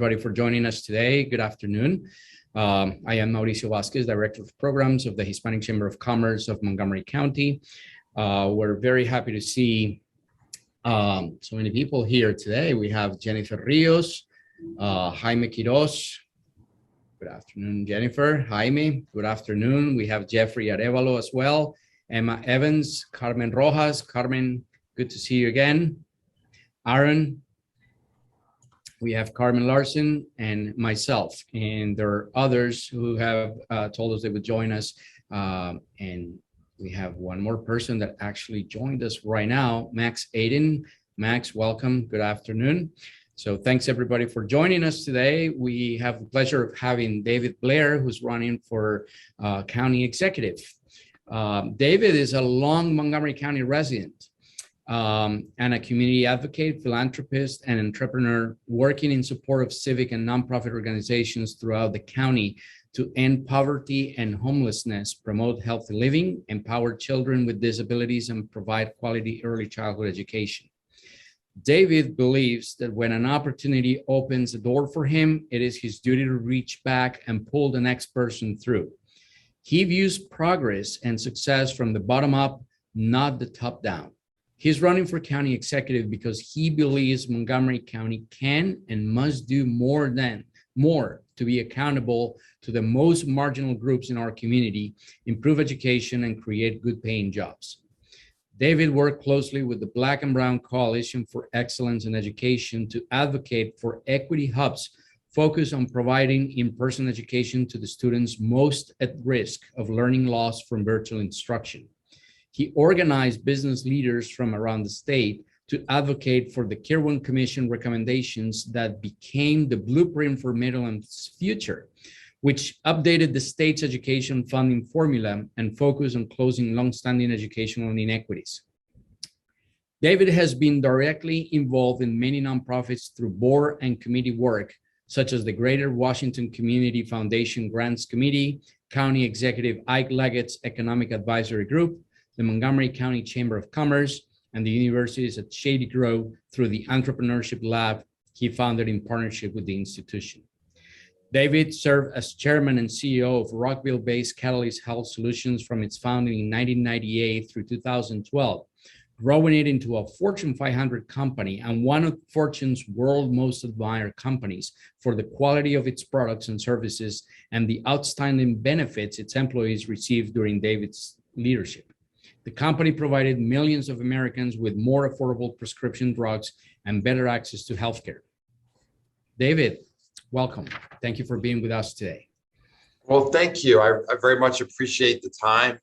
everybody for joining us today. Good afternoon. I am Mauricio Vasquez, Director of Programs of the Hispanic Chamber of Commerce of Montgomery County. We're very happy to see so many people here today. We have Jennifer Rios, Jaime Quiroz. Good afternoon, Jennifer. Jaime, good afternoon. We have Jeffrey Arevalo as well. Emma Evans, Carmen Rojas. Carmen, good to see you again. Aaron. We have Carmen Larson and myself, and there are others who have told us they would join us. And we have one more person that actually joined us right now, Max Aiden. Max, welcome. Good afternoon. So thanks everybody for joining us today. We have the pleasure of having David Blair, who's running for county executive. David is a long Montgomery County resident. And a community advocate, philanthropist, and entrepreneur working in support of civic and nonprofit organizations throughout the county to end poverty and homelessness, promote healthy living, empower children with disabilities, and provide quality early childhood education. David believes that when an opportunity opens a door for him, it is his duty to reach back and pull the next person through. He views progress and success from the bottom up, not the top down. He's running for county executive because he believes Montgomery County can and must do more to be accountable to the most marginal groups in our community, improve education, and create good paying jobs. David worked closely with the Black and Brown Coalition for Excellence in Education to advocate for equity hubs focused on providing in-person education to the students most at risk of learning loss from virtual instruction. He organized business leaders from around the state to advocate for the Kirwan Commission recommendations that became the blueprint for Maryland's future, which updated the state's education funding formula and focused on closing longstanding educational inequities. David has been directly involved in many nonprofits through board and committee work, such as the Greater Washington Community Foundation Grants Committee, County Executive Ike Leggett's Economic Advisory Group, the Montgomery County Chamber of Commerce, and the universities at Shady Grove through the Entrepreneurship Lab he founded in partnership with the institution. David served as chairman and CEO of Rockville-based Catalyst Health Solutions from its founding in 1998 through 2012, growing it into a Fortune 500 company and one of Fortune's world's most admired companies for the quality of its products and services and the outstanding benefits its employees received during David's leadership. The company provided millions of Americans with more affordable prescription drugs and better access to healthcare. David, welcome. Thank you for being with us today. Well, thank you. I very much appreciate the time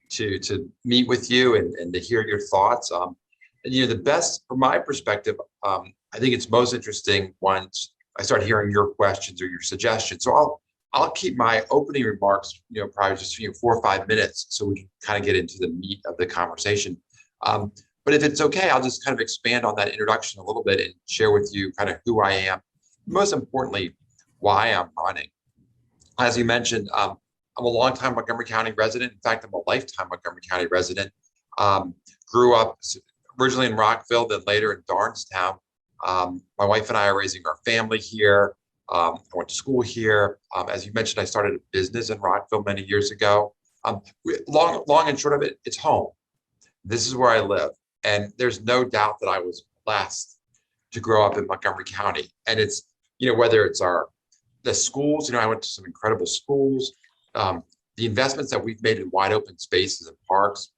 to meet with you and to hear your thoughts. And, the best, from my perspective, I think it's most interesting once I start hearing your questions or your suggestions. So I'll keep my opening remarks, probably just 4 or 5 minutes, so we can kind of get into the meat of the conversation. But if it's okay, I'll just kind of expand on that introduction a little bit and share with you kind of who I am. Most importantly, why I'm running. As you mentioned, I'm a longtime Montgomery County resident. In fact, I'm a lifetime Montgomery County resident. Grew up originally in Rockville, then later in Darnestown. My wife and I are raising our family here. I went to school here. As you mentioned, I started a business in Rockville many years ago. Long and short of it, it's home. This is where I live. And there's no doubt that I was blessed to grow up in Montgomery County. And it's, whether it's the schools, I went to some incredible schools, the investments that we've made in wide open spaces and parks,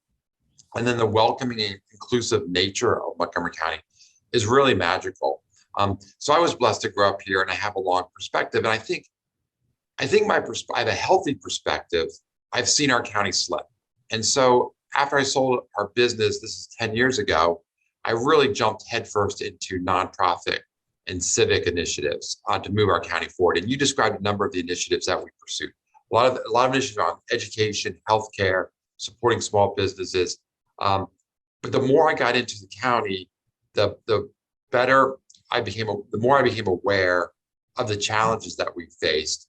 and then the welcoming and inclusive nature of Montgomery County is really magical. So I was blessed to grow up here, and I have a long perspective. And I think I have a healthy perspective. I've seen our county slip. And so after I sold our business, this is 10 years ago, I really jumped headfirst into nonprofit and civic initiatives to move our county forward. And you described a number of the initiatives that we pursued. A lot of initiatives on education, healthcare, supporting small businesses. But the more I got into the county, the more I became aware of the challenges that we faced.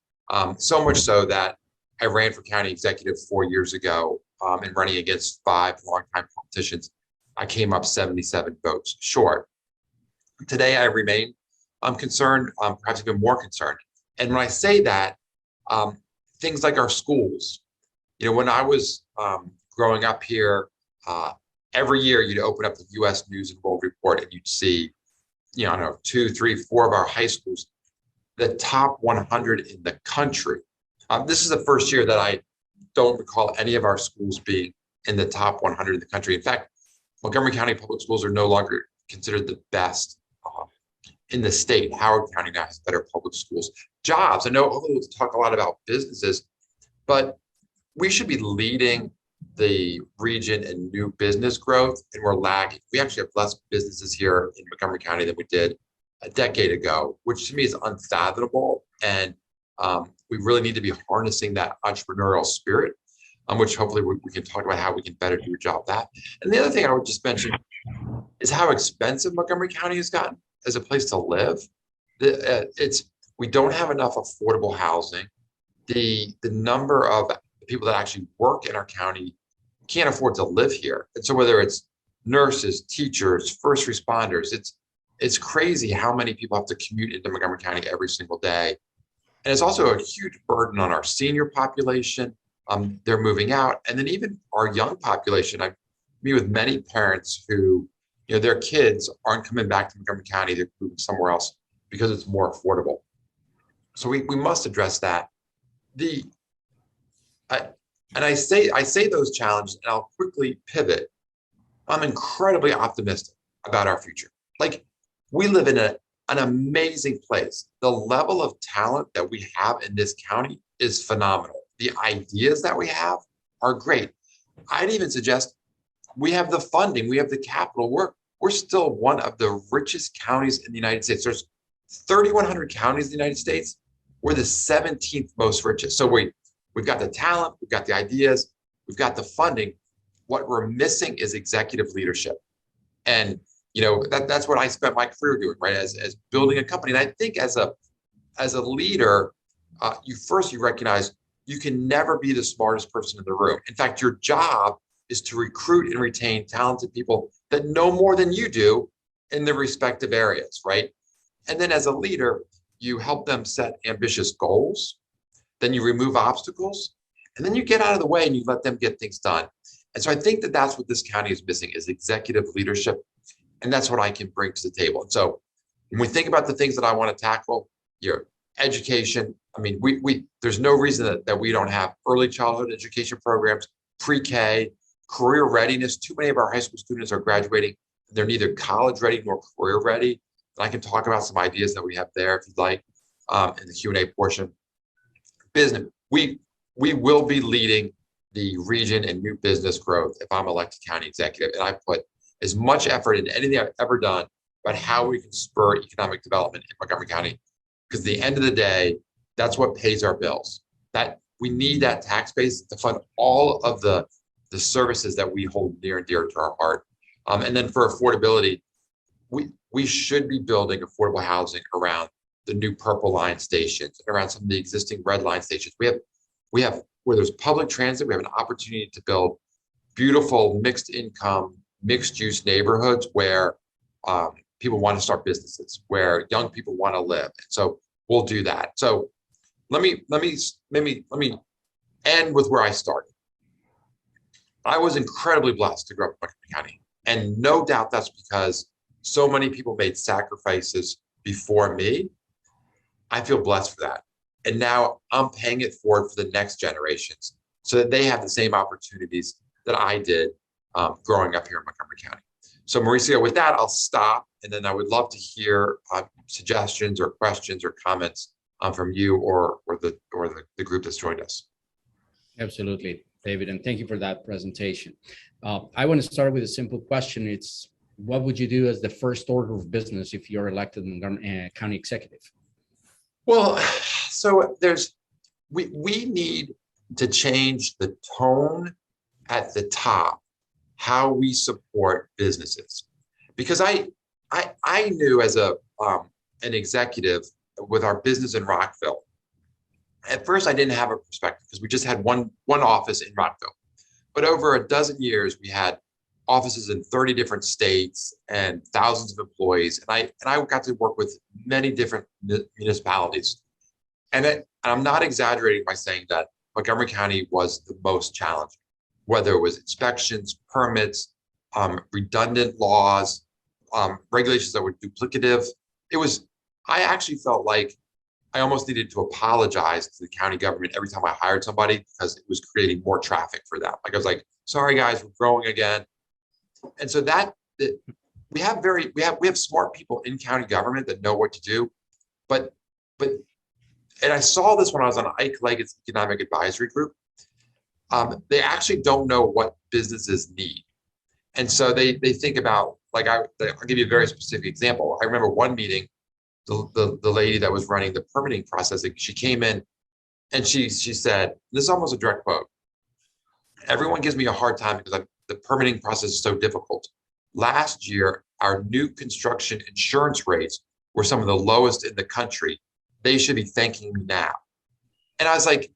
So much so that I ran for county executive 4 years ago, and running against 5 longtime politicians. I came up 77 votes short. Today, I remain I'm concerned, perhaps even more concerned. And when I say that, things like our schools, when I was growing up here, every year you'd open up the U.S. News and World Report and you'd see, I don't know, 2, 3, 4 of our high schools, the top 100 in the country. This is the first year that I don't recall any of our schools being in the top 100 in the country. In fact, Montgomery County public schools are no longer considered the best in the state. Howard County now has better public schools. Jobs, I know we'll talk a lot about businesses, but we should be leading the region in new business growth, and we're lagging. We actually have less businesses here in Montgomery County than we did a decade ago, which to me is unfathomable. And we really need to be harnessing that entrepreneurial spirit, which hopefully we can talk about how we can better do a job of that. And the other thing I would just mention is how expensive Montgomery County has gotten as a place to live. We don't have enough affordable housing. The number of people that actually work in our county can't afford to live here. And so whether it's nurses, teachers, first responders, it's crazy how many people have to commute into Montgomery County every single day. And it's also a huge burden on our senior population. They're moving out. And then even our young population, I meet with many parents who, their kids aren't coming back to Montgomery County, they're moving somewhere else because it's more affordable. So we must address that. I say those challenges, and I'll quickly pivot. I'm incredibly optimistic about our future. Like, we live in an amazing place. The level of talent that we have in this county is phenomenal. The ideas that we have are great. I'd even suggest we have the funding, we have the capital. We're still one of the richest counties in the United States. There's 3,100 counties in the United States. We're the 17th most richest. So we've got the talent, we've got the ideas, we've got the funding. What we're missing is executive leadership. And that's what I spent my career doing, right? As building a company. And I think as a leader, you recognize you can never be the smartest person in the room. In fact, your job is to recruit and retain talented people that know more than you do in their respective areas, right? And then as a leader, you help them set ambitious goals, then you remove obstacles, and then you get out of the way and you let them get things done. And so I think that that's what this county is missing, is executive leadership. And that's what I can bring to the table. And so when we think about the things that I want to tackle, your education, I mean, there's no reason that we don't have early childhood education programs, pre-K, career readiness. Too many of our high school students are graduating. They're neither college ready nor career ready. And I can talk about some ideas that we have there if you'd like in the Q&A portion. Business, we will be leading the region in new business growth if I'm elected county executive. And I put as much effort into anything I've ever done about how we can spur economic development in Montgomery County. Because at the end of the day, that's what pays our bills. That we need that tax base to fund all of the services that we hold near and dear to our heart. And then for affordability, we should be building affordable housing around the new Purple Line stations, and around some of the existing Red Line stations. We have where there's public transit, we have an opportunity to build beautiful mixed income, mixed use neighborhoods where people want to start businesses, where young people want to live. And so we'll do that. So let me end with where I started. I was incredibly blessed to grow up in Montgomery County. And no doubt that's because so many people made sacrifices before me. I feel blessed for that. And now I'm paying it forward for the next generations so that they have the same opportunities that I did growing up here in Montgomery County. So Mauricio, with that, I'll stop. And then I would love to hear suggestions or questions or comments from you or the group that's joined us. Absolutely, David. And thank you for that presentation. I want to start with a simple question. It's, what would you do as the first order of business if you're elected Montgomery County executive? Well, so we need to change the tone at the top, how we support businesses, because I knew as an executive with our business in Rockville, at first I didn't have a perspective because we just had one office in Rockville, but over a dozen years we had offices in 30 different states and thousands of employees. And I got to work with many different municipalities. And I'm not exaggerating by saying that Montgomery County was the most challenging, whether it was inspections, permits, redundant laws, regulations that were duplicative. I actually felt like I almost needed to apologize to the county government every time I hired somebody because it was creating more traffic for them. Like I was like, sorry guys, we're growing again. And so we have smart people in county government that know what to do, but and I saw this when I was on Ike Leggett's economic advisory group. They actually don't know what businesses need. And so they think about, like, I'll give you a very specific example. I remember one meeting, the lady that was running the permitting process, she came in and she said, this is almost a direct quote, everyone gives me a hard time because the permitting process is so difficult. Last year, our new construction insurance rates were some of the lowest in the country. They should be thanking me now. And I was like,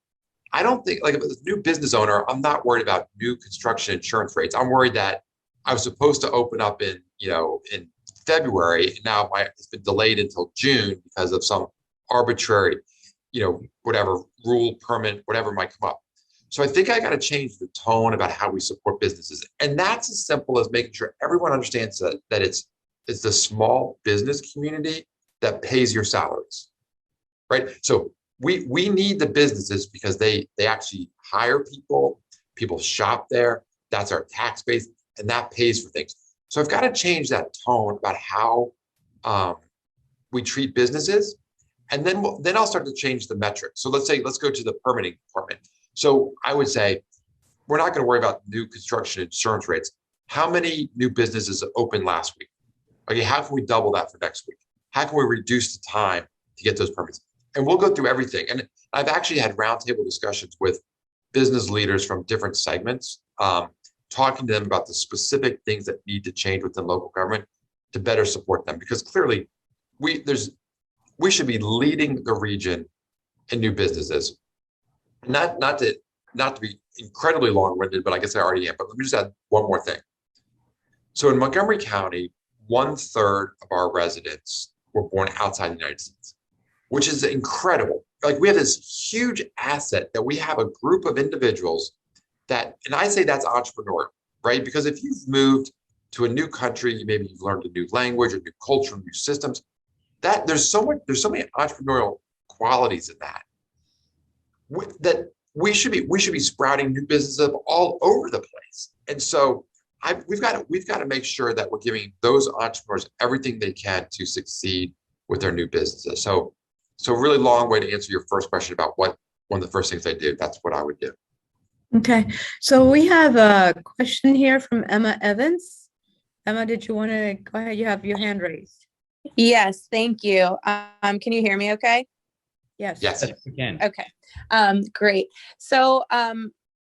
I don't think, like, if it's a new business owner, I'm not worried about new construction insurance rates. I'm worried that I was supposed to open up in February, and now it's been delayed until June because of some arbitrary, whatever rule, permit, whatever might come up. So I think I got to change the tone about how we support businesses. And that's as simple as making sure everyone understands that it's the small business community that pays your salaries, right? So we need the businesses because they actually hire people shop there. That's our tax base, and that pays for things. So I've got to change that tone about how we treat businesses. And then I'll start to change the metrics. So let's go to the permitting department. So I would say, we're not going to worry about new construction insurance rates. How many new businesses opened last week? Okay, how can we double that for next week? How can we reduce the time to get those permits? And we'll go through everything. And I've actually had roundtable discussions with business leaders from different segments, talking to them about the specific things that need to change within local government to better support them. Because clearly, we should be leading the region in new businesses. Not to be incredibly long-winded, but I guess I already am. But let me just add one more thing. So in Montgomery County, 1/3 of our residents were born outside the United States, which is incredible. Like, we have this huge asset that we have a group of individuals that, and I say that's entrepreneurial, right? Because if you've moved to a new country, maybe you've learned a new language, a new culture, new systems, there's so many entrepreneurial qualities in that. That we should be sprouting new businesses up all over the place. And so we've got to make sure that we're giving those entrepreneurs everything they can to succeed with their new businesses. So really long way to answer your first question about what one of the first things I do. That's what I would do. Okay, so we have a question here from Emma Evans. Emma, did you want to go ahead? You have your hand raised. Yes, thank you. Can you hear me okay? Yes. Yes. Again. Okay, great. So I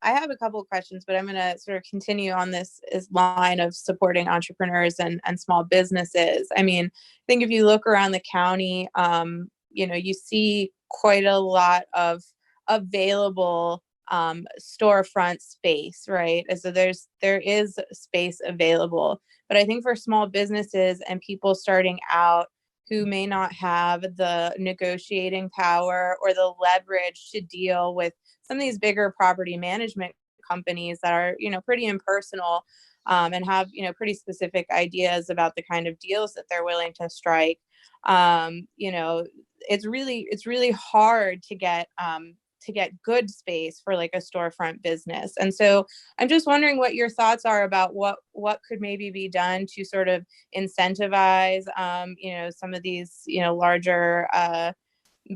have a couple of questions, but I'm going to sort of continue on this line of supporting entrepreneurs and small businesses. I mean, I think if you look around the county, you see quite a lot of available storefront space, right? And so there is space available, but I think for small businesses and people starting out who may not have the negotiating power or the leverage to deal with some of these bigger property management companies that are, pretty impersonal, and have, pretty specific ideas about the kind of deals that they're willing to strike. It's really hard to get good space for like a storefront business. And so I'm just wondering what your thoughts are about what could maybe be done to sort of incentivize, some of these, larger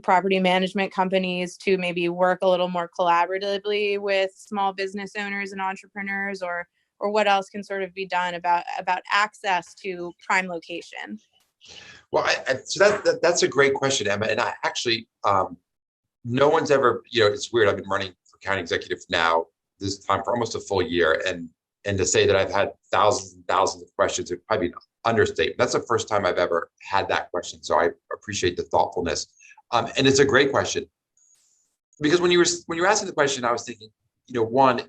property management companies to maybe work a little more collaboratively with small business owners and entrepreneurs, or what else can sort of be done about access to prime location? Well, so that's a great question, Emma. And I actually, no one's ever, it's weird. I've been running for county executive now this time for almost a full year. And to say that I've had thousands and thousands of questions would probably be an understatement. That's the first time I've ever had that question. So I appreciate the thoughtfulness. And it's a great question, because when you were asking the question, I was thinking, one,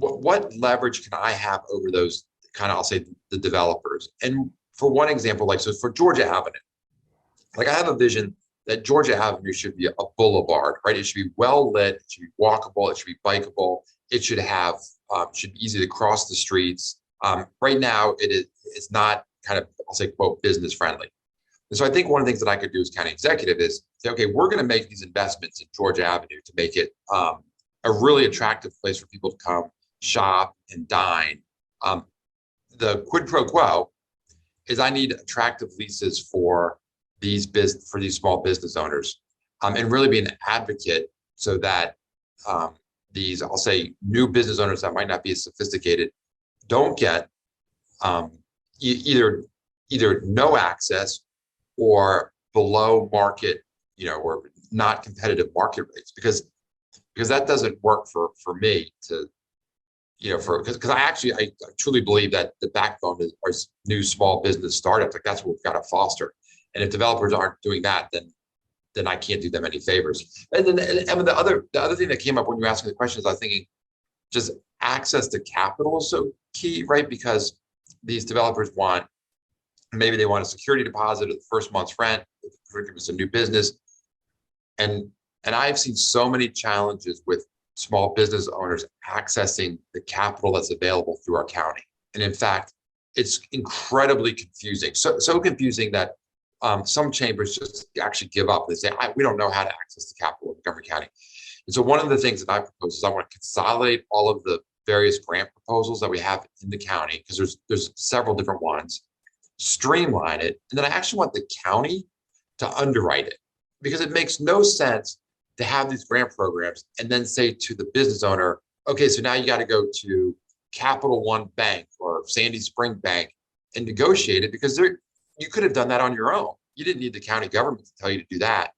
what leverage can I have over those kind of, I'll say, the developers? And for one example, like, so for Georgia Avenue, like I have a vision that Georgia Avenue should be a boulevard, right? It should be well lit, it should be walkable, it should be bikeable, it should have, should be easy to cross the streets. Right now, it's not kind of, I'll say, quote, business friendly. And so I think one of the things that I could do as county executive is say, okay, we're going to make these investments in Georgia Avenue to make it a really attractive place for people to come shop and dine. The quid pro quo is I need attractive leases for these small business owners, and really be an advocate so that these, I'll say, new business owners that might not be as sophisticated don't get either no access or below market, or not competitive market rates, because that doesn't work for me to, because I truly believe that the backbone is new small business startups. Like that's what we've got to foster. And if developers aren't doing that, then I can't do them any favors. And then the other thing that came up when you were asking the questions, I was thinking just access to capital is so key, right? Because these developers maybe they want a security deposit of the first month's rent if it's a new business. And I've seen so many challenges with small business owners accessing the capital that's available through our county. And in fact, it's incredibly confusing. So confusing that some chambers just actually give up. They say, we don't know how to access the capital of Montgomery County. And so one of the things that I propose is I want to consolidate all of the various grant proposals that we have in the county, because there's several different ones, streamline it. And then I actually want the county to underwrite it, because it makes no sense to have these grant programs and then say to the business owner, okay, so now you got to go to Capital One Bank or Sandy Spring Bank and negotiate it, because you could have done that on your own. You didn't need the county government to tell you to do that.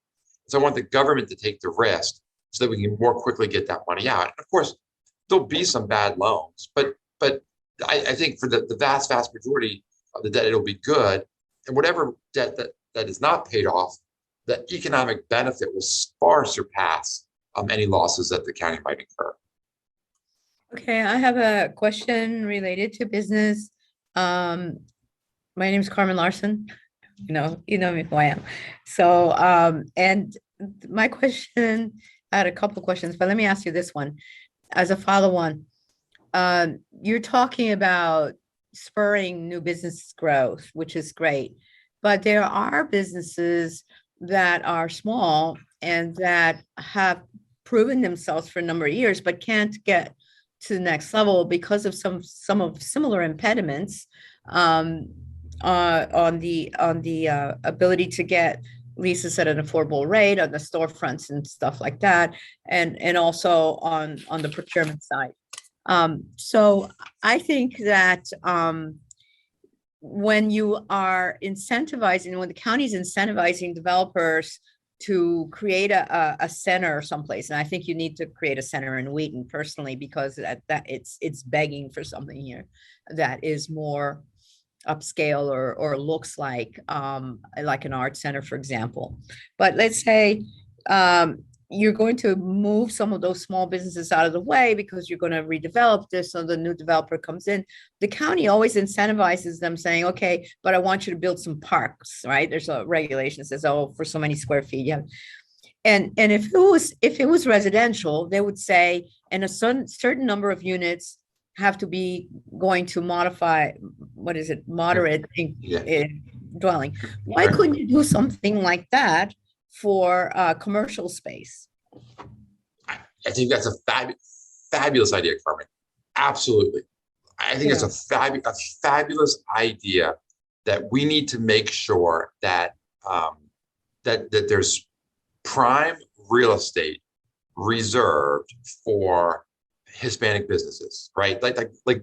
So I want the government to take the risk so that we can more quickly get that money out. And of course, there'll be some bad loans, but I think for the vast majority of the debt, it'll be good. And whatever debt that is not paid off, the economic benefit will far surpass any losses that the county might incur. Okay, I have a question related to business. My name is Carmen Larson. You know me who I am. So, and my question, I had a couple of questions, but let me ask you this one as a follow-on. You're talking about spurring new business growth, which is great, but there are businesses that are small and that have proven themselves for a number of years, but can't get to the next level because of some of similar impediments on the ability to get leases at an affordable rate, on the storefronts and stuff like that, and also on the procurement side. So I think that when you are incentivizing, when the county is incentivizing developers to create a center someplace, and I think you need to create a center in Wheaton personally, because that it's begging for something here that is more upscale or looks like an art center, for example. But let's say you're going to move some of those small businesses out of the way because you're going to redevelop this, so the new developer comes in. The county always incentivizes them, saying, okay, but I want you to build some parks, right? There's a regulation that says, oh, for so many square feet. Yeah. And if it was residential, they would say, and a certain number of units have to be going to moderate dwelling. Why couldn't you do something like that for commercial space? I think that's a fabulous idea, Carmen. Absolutely. I think it's a fabulous idea that we need to make sure that that there's prime real estate reserved for Hispanic businesses, right? Like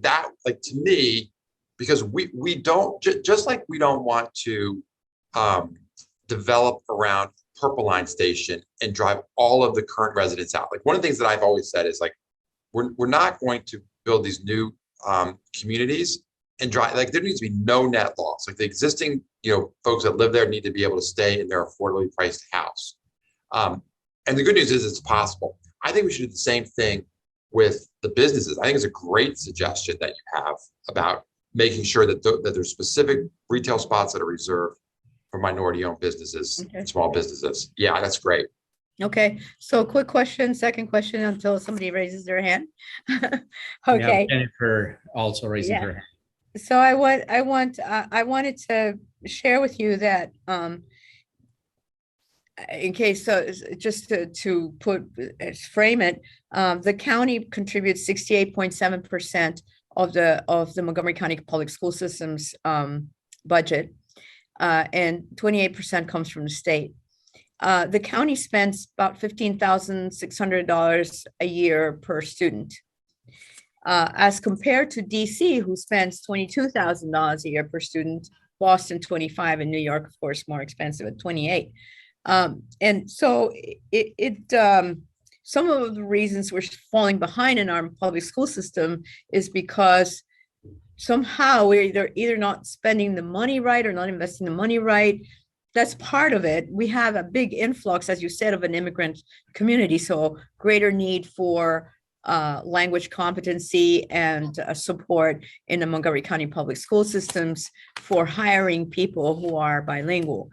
that, like to me, because we don't, just like we don't want to develop around Purple Line Station and drive all of the current residents out. Like one of the things that I've always said is like, we're not going to build these new communities and drive, like there needs to be no net loss. Like the existing, folks that live there need to be able to stay in their affordably priced house. And the good news is it's possible. I think we should do the same thing with the businesses. I think it's a great suggestion that you have about making sure that, that there's specific retail spots that are reserved for minority-owned businesses, Okay. small businesses. Yeah, that's great. Okay, so quick question, second question until somebody raises their hand. We have Okay, Jennifer also raising Yeah. her hand. so I wanted to share with you that in case, so just to frame it, the county contributes 68.7% of the Montgomery County Public School System's budget, and 28% comes from the state. The county spends about $15,600 a year per student, as compared to DC, who spends $22,000 a year per student, Boston 25, and New York, of course, more expensive at 28. And so some of the reasons we're falling behind in our public school system is because somehow we're either not spending the money right or not investing the money right. That's part of it. We have a big influx, as you said, of an immigrant community, so greater need for language competency and support in the Montgomery County public school systems for hiring people who are bilingual.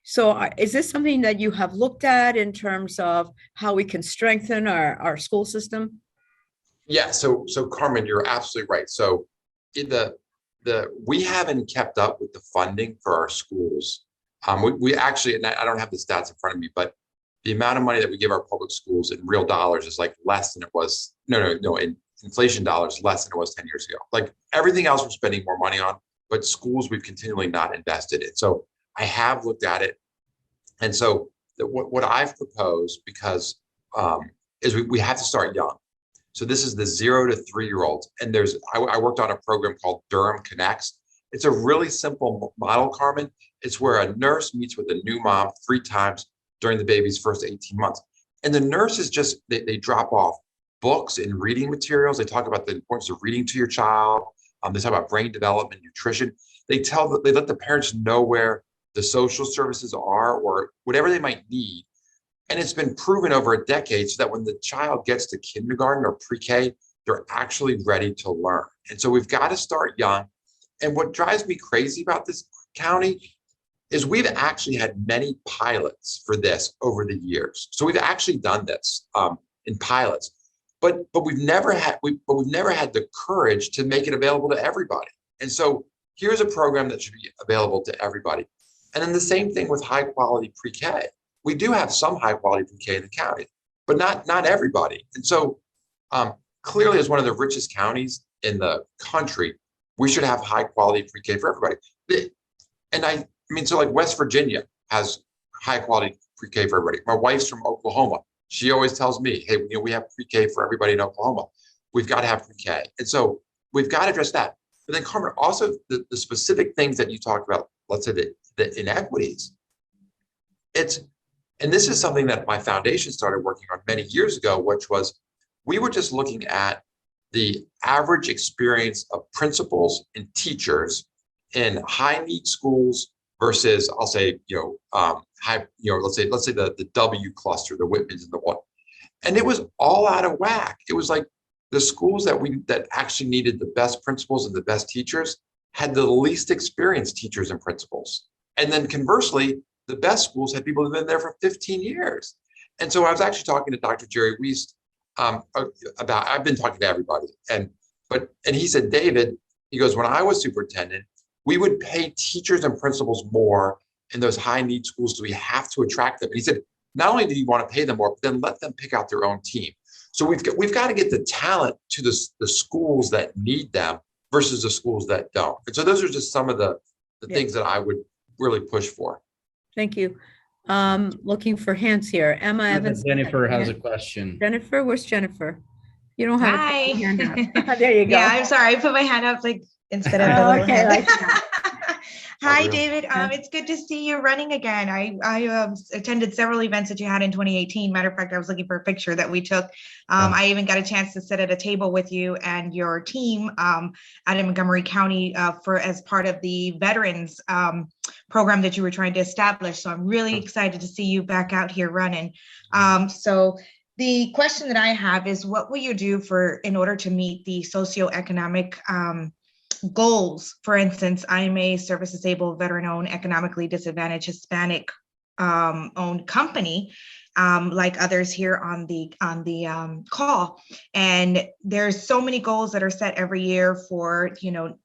So is this something that you have looked at in terms of how we can strengthen our school system? Yeah, so Carmen, you're absolutely right. So in we haven't kept up with the funding for our schools. We actually, and I don't have the stats in front of me, but the amount of money that we give our public schools in real dollars is like less than it was, no, in inflation dollars, less than it was 10 years ago. Like everything else we're spending more money on, but schools we've continually not invested in. So I have looked at it. And so what I've proposed, because is we have to start young. So this is the 0 to 3-year-olds. And I worked on a program called Durham Connects. It's a really simple model, Carmen. It's where a nurse meets with a new mom 3 times during the baby's first 18 months. And the nurses just, they drop off books and reading materials. They talk about the importance of reading to your child. They talk about brain development, nutrition. They let the parents know where the social services are or whatever they might need. And it's been proven over a decade so that when the child gets to kindergarten or pre-K, they're actually ready to learn. And so we've got to start young. And what drives me crazy about this county is we've actually had many pilots for this over the years. So we've actually done this in pilots, but we've never had the courage to make it available to everybody. And so here's a program that should be available to everybody. And then the same thing with high quality pre-K. We do have some high quality pre-K in the county, but not everybody. And so clearly, as one of the richest counties in the country, we should have high quality pre-K for everybody. And I mean, so like West Virginia has high quality pre-K for everybody. My wife's from Oklahoma. She always tells me, hey, we have pre-K for everybody in Oklahoma. We've got to have pre-K. And so we've got to address that. But then Carmen, also the specific things that you talked about, let's say the inequities. And this is something that my foundation started working on many years ago, which was we were just looking at the average experience of principals and teachers in high need schools versus, I'll say, high, let's say the W cluster, the Whitmans and the one. And it was all out of whack. It was like the schools that actually needed the best principals and the best teachers had the least experienced teachers and principals. And then conversely, the best schools had people who've been there for 15 years. And so I was actually talking to Dr. Jerry Wiest about, I've been talking to everybody. And he said, David, he goes, when I was superintendent, we would pay teachers and principals more in those high need schools. Do we have to attract them? And he said, not only do you want to pay them more, but then let them pick out their own team. So we've got to get the talent to the schools that need them versus the schools that don't. And so those are just some of the things that I would really push for. Thank you. Looking for hands here. Emma Evans. Jennifer has a question. Jennifer, where's Jennifer? You don't have Hi. a hand up. There you go. Yeah, I'm sorry. I put my hand up instead of the little hand. Like Hi, David. It's good to see you running again. I attended several events that you had in 2018. Matter of fact, I was looking for a picture that we took. I even got a chance to sit at a table with you and your team out in Montgomery County as part of the veterans program that you were trying to establish. So I'm really excited to see you back out here running. So The question that I have is, what will you do in order to meet the socioeconomic goals? For instance, I'm a service disabled, veteran-owned, economically disadvantaged, Hispanic owned company, like others here on the call. And there's so many goals that are set every year for,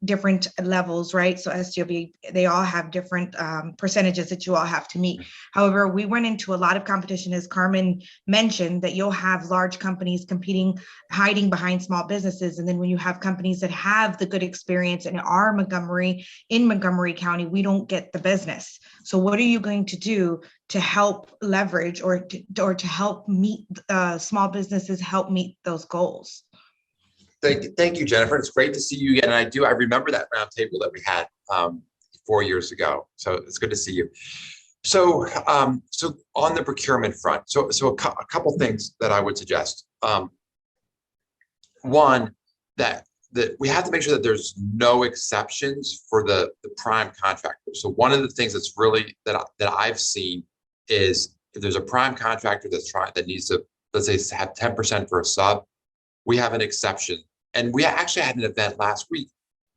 different levels, right? So SGB, they all have different percentages that you all have to meet. However, we went into a lot of competition, as Carmen mentioned, that you'll have large companies competing, hiding behind small businesses. And then when you have companies that have the good experience and are in Montgomery County, we don't get the business. So what are you going to do to help leverage or to help meet small businesses, help meet those goals? Thank you, Jennifer. It's great to see you again. And I remember that roundtable that we had 4 years ago. So it's good to see you. So on the procurement front, so a couple things that I would suggest. One, that we have to make sure that there's no exceptions for the prime contractor. So one of the things that's really that I've seen is, if there's a prime contractor that needs to, let's say, have 10% for a sub, we have an exception. And we actually had an event last week,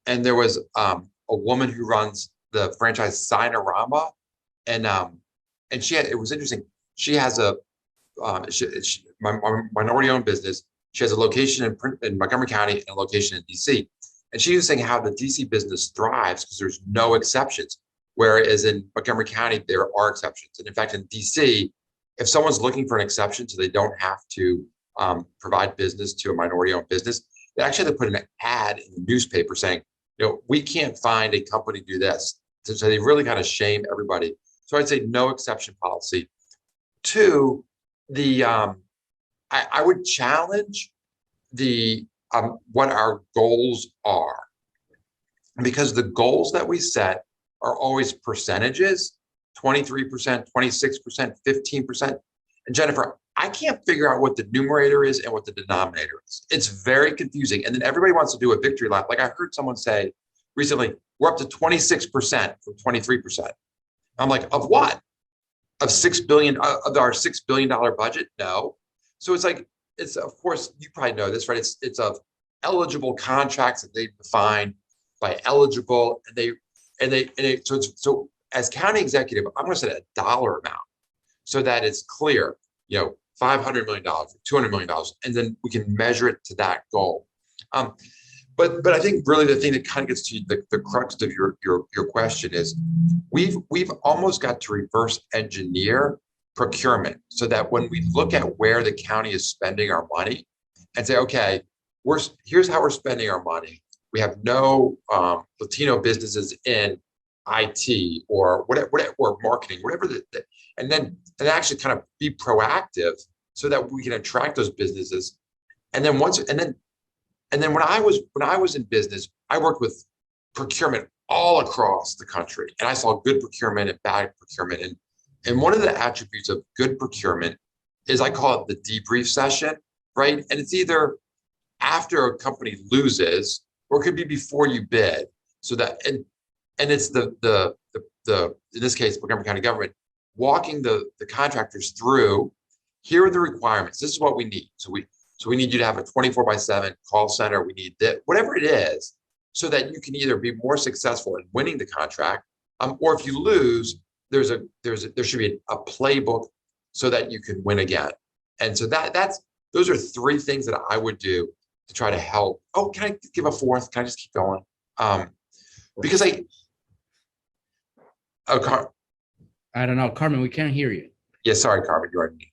and there was a woman who runs the franchise Signorama, and it was interesting. She has a minority-owned business. She has a location in Montgomery County and a location in DC. And she was saying how the DC business thrives because there's no exceptions. Whereas in Montgomery County, there are exceptions. And in fact, in DC, if someone's looking for an exception so they don't have to provide business to a minority-owned business, they actually have to put an ad in the newspaper saying, we can't find a company do this. So they really kind of shame everybody. So I'd say no exception policy. Two, I would challenge what our goals are, because the goals that we set are always percentages, 23%, 26%, 15%. And Jennifer, I can't figure out what the numerator is and what the denominator is. It's very confusing. And then everybody wants to do a victory lap. Like I heard someone say recently, we're up to 26% from 23%. I'm like, of what? Of $6 billion, of our $6 billion budget? No. So it's of course, you probably know this, right? It's of eligible contracts that they define by eligible, so as county executive, I'm going to set a dollar amount so that it's clear, $500 million, $200 million, and then we can measure it to that goal. But I think really the thing that kind of gets to the crux of your question is we've almost got to reverse engineer procurement so that when we look at where the county is spending our money and say, okay, here's how we're spending our money. We have no Latino businesses in IT or whatever, or marketing, whatever and actually kind of be proactive so that we can attract those businesses. And then when I was in business, I worked with procurement all across the country, and I saw good procurement and bad procurement. And one of the attributes of good procurement is, I call it the debrief session, right? And it's either after a company loses, or it could be before you bid. So that and it's the in this case, Montgomery County government walking the contractors through. Here are the requirements. This is what we need. So we need you to have a 24/7 call center. We need that, whatever it is, so that you can either be more successful in winning the contract, or if you lose, there should be a playbook so that you can win again. And so those are three things that I would do to try to help. Oh, can I give a fourth? Can I just keep going? Because I don't know, Carmen, we can't hear you. Yeah, sorry, Carmen, you're on mute.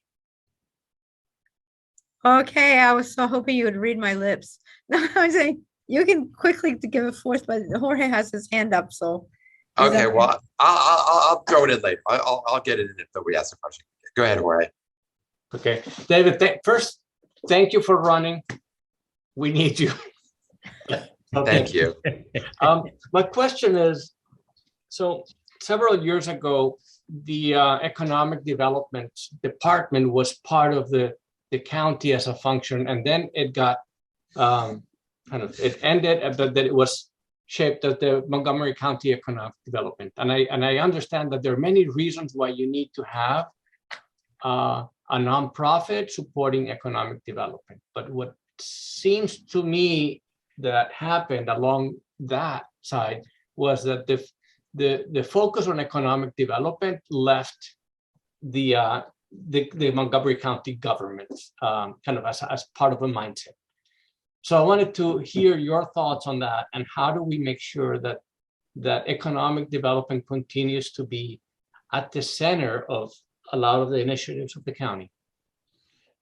Okay, I was so hoping you would read my lips. No, I was saying you can quickly to give a fourth, but Jorge has his hand up, so. Okay, well, I'll throw it in later. I'll get it in if nobody asks a question. Go ahead, Jorge. Okay, David. First, thank you for running. We need you. Okay. Thank you. My question is, so several years ago, the economic development department was part of the county as a function, and then it got it ended, but then it was shaped as the Montgomery County Economic Development. And I understand that there are many reasons why you need to have a a nonprofit supporting economic development. But what seems to me that happened along that side was that the focus on economic development left the Montgomery County government kind of as part of a mindset. So I wanted to hear your thoughts on that, and how do we make sure that economic development continues to be at the center of a lot of the initiatives of the county.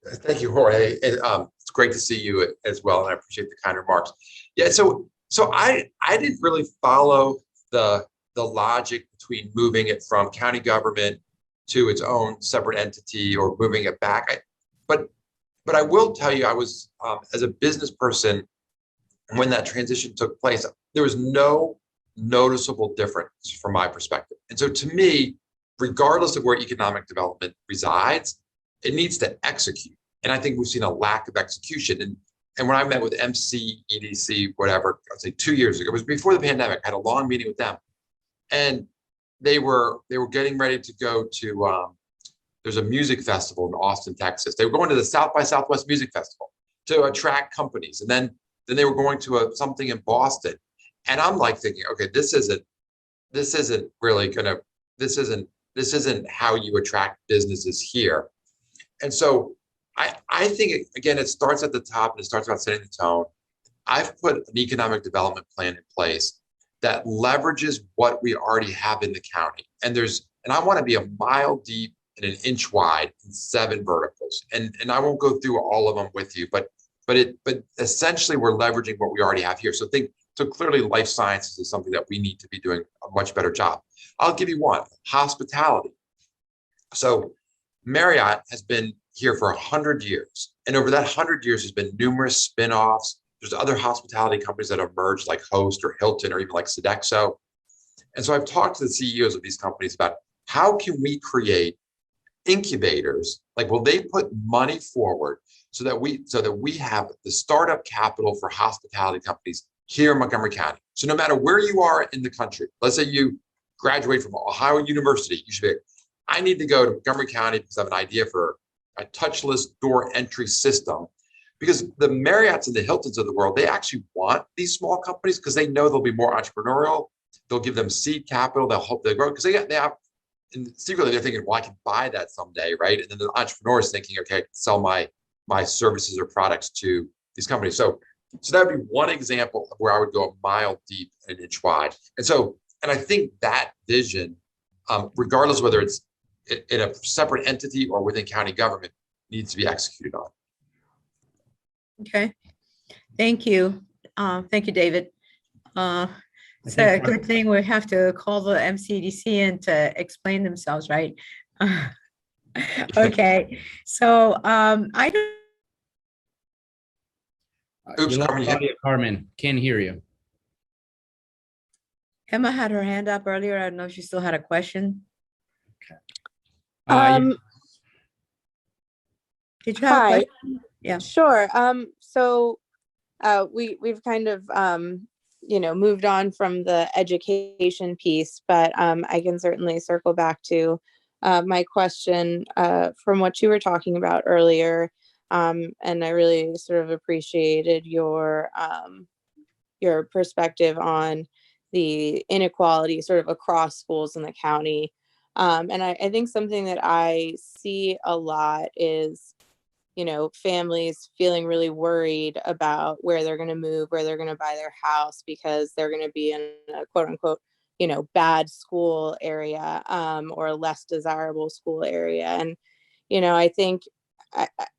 Thank you, Jorge. It's great to see you as well, and I appreciate the kind remarks. Yeah, so I didn't really follow the logic between moving it from county government to its own separate entity or moving it back. But I will tell you, I was as a business person, when that transition took place, there was no noticeable difference from my perspective. And so to me, regardless of where economic development resides, it needs to execute. And I think we've seen a lack of execution. And when I met with MC, EDC, whatever, I'd say 2 years ago, it was before the pandemic, I had a long meeting with them. And they were getting ready to go to, there's a music festival in Austin, Texas. They were going to the South by Southwest Music Festival to attract companies. And then they were going to something in Boston. And I'm like thinking, okay, this isn't how you attract businesses here. And so I think, again, it starts at the top and it starts about setting the tone. I've put an economic development plan in place that leverages what we already have in the county. And I want to be a mile deep and an inch wide in 7 verticals. And I won't go through all of them with you, but essentially we're leveraging what we already have here. So clearly life sciences is something that we need to be doing a much better job. I'll give you one: hospitality. So Marriott has been here for 100 years. And over that 100 years, there's been numerous spin-offs. There's other hospitality companies that have emerged, like Host or Hilton or even like Sodexo. And so I've talked to the CEOs of these companies about how can we create incubators? Like, will they put money forward so that we have the startup capital for hospitality companies here in Montgomery County? So no matter where you are in the country, let's say you graduate from Ohio University, you should be, I need to go to Montgomery County because I have an idea for a touchless door entry system. Because the Marriotts and the Hiltons of the world, they actually want these small companies because they know they'll be more entrepreneurial. They'll give them seed capital. They'll help they grow because they have, and secretly they're thinking, well, I can buy that someday, right? And then the entrepreneur is thinking, okay, I can sell my services or products to these companies. So that would be one example of where I would go a mile deep and an inch wide. And I think that vision, regardless of whether it's in a separate entity or within county government, needs to be executed on. Okay, thank you. Thank you, David. It's a good thing we have to call the MCDC in to explain themselves, right? Okay, so I don't. Oops, Carmen, can't hear you. Emma had her hand up earlier. I don't know if she still had a question. Did you have a question? Yeah, sure. So we've kind of moved on from the education piece, but I can certainly circle back to my question from what you were talking about earlier. And I really sort of appreciated your perspective on the inequality sort of across schools in the county. And I think something that I see a lot is, families feeling really worried about where they're going to move, where they're going to buy their house, because they're going to be in a quote unquote, bad school area or a less desirable school area. And, I think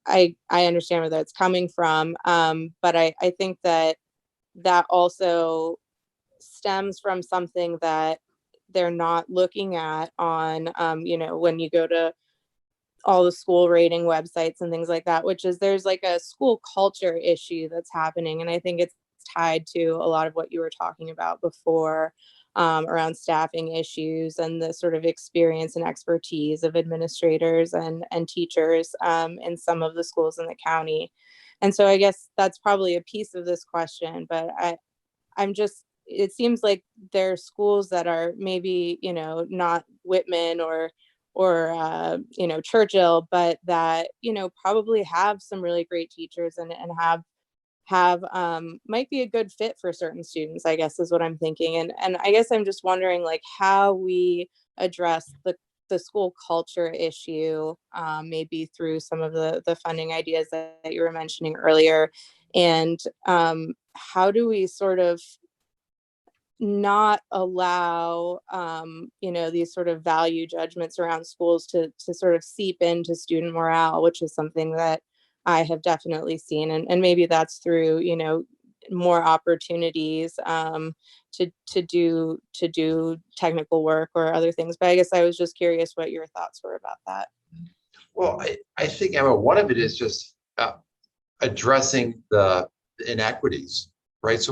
I understand where that's coming from. But I think that also stems from something that they're not looking at on, when you go to all the school rating websites and things like that, which is there's like a school culture issue that's happening. And I think it's tied to a lot of what you were talking about before around staffing issues and the sort of experience and expertise of administrators and teachers in some of the schools in the county. And so I guess that's probably a piece of this question, but it seems like there are schools that are maybe, not Whitman or Churchill, but that, probably have some really great teachers and have might be a good fit for certain students, I guess is what I'm thinking. And I guess I'm just wondering like how we address the school culture issue, maybe through some of the funding ideas that you were mentioning earlier. And how do we sort of not allow, these sort of value judgments around schools to sort of seep into student morale, which is something that I have definitely seen. And maybe that's through, more opportunities to do technical work or other things. But I guess I was just curious what your thoughts were about that. Well, I think, Emma, one of it is just addressing the inequities, right?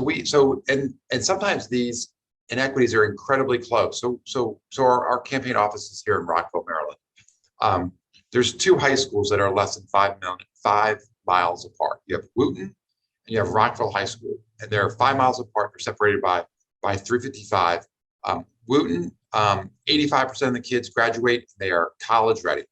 And sometimes these inequities are incredibly close. So our campaign office is here in Rockville, Maryland. There's two high schools that are less than 5 miles apart. You have Wooten and you have Rockville High School, and they're 5 miles apart. They're separated by 355. Wooten, 85% of the kids graduate, and they are college ready.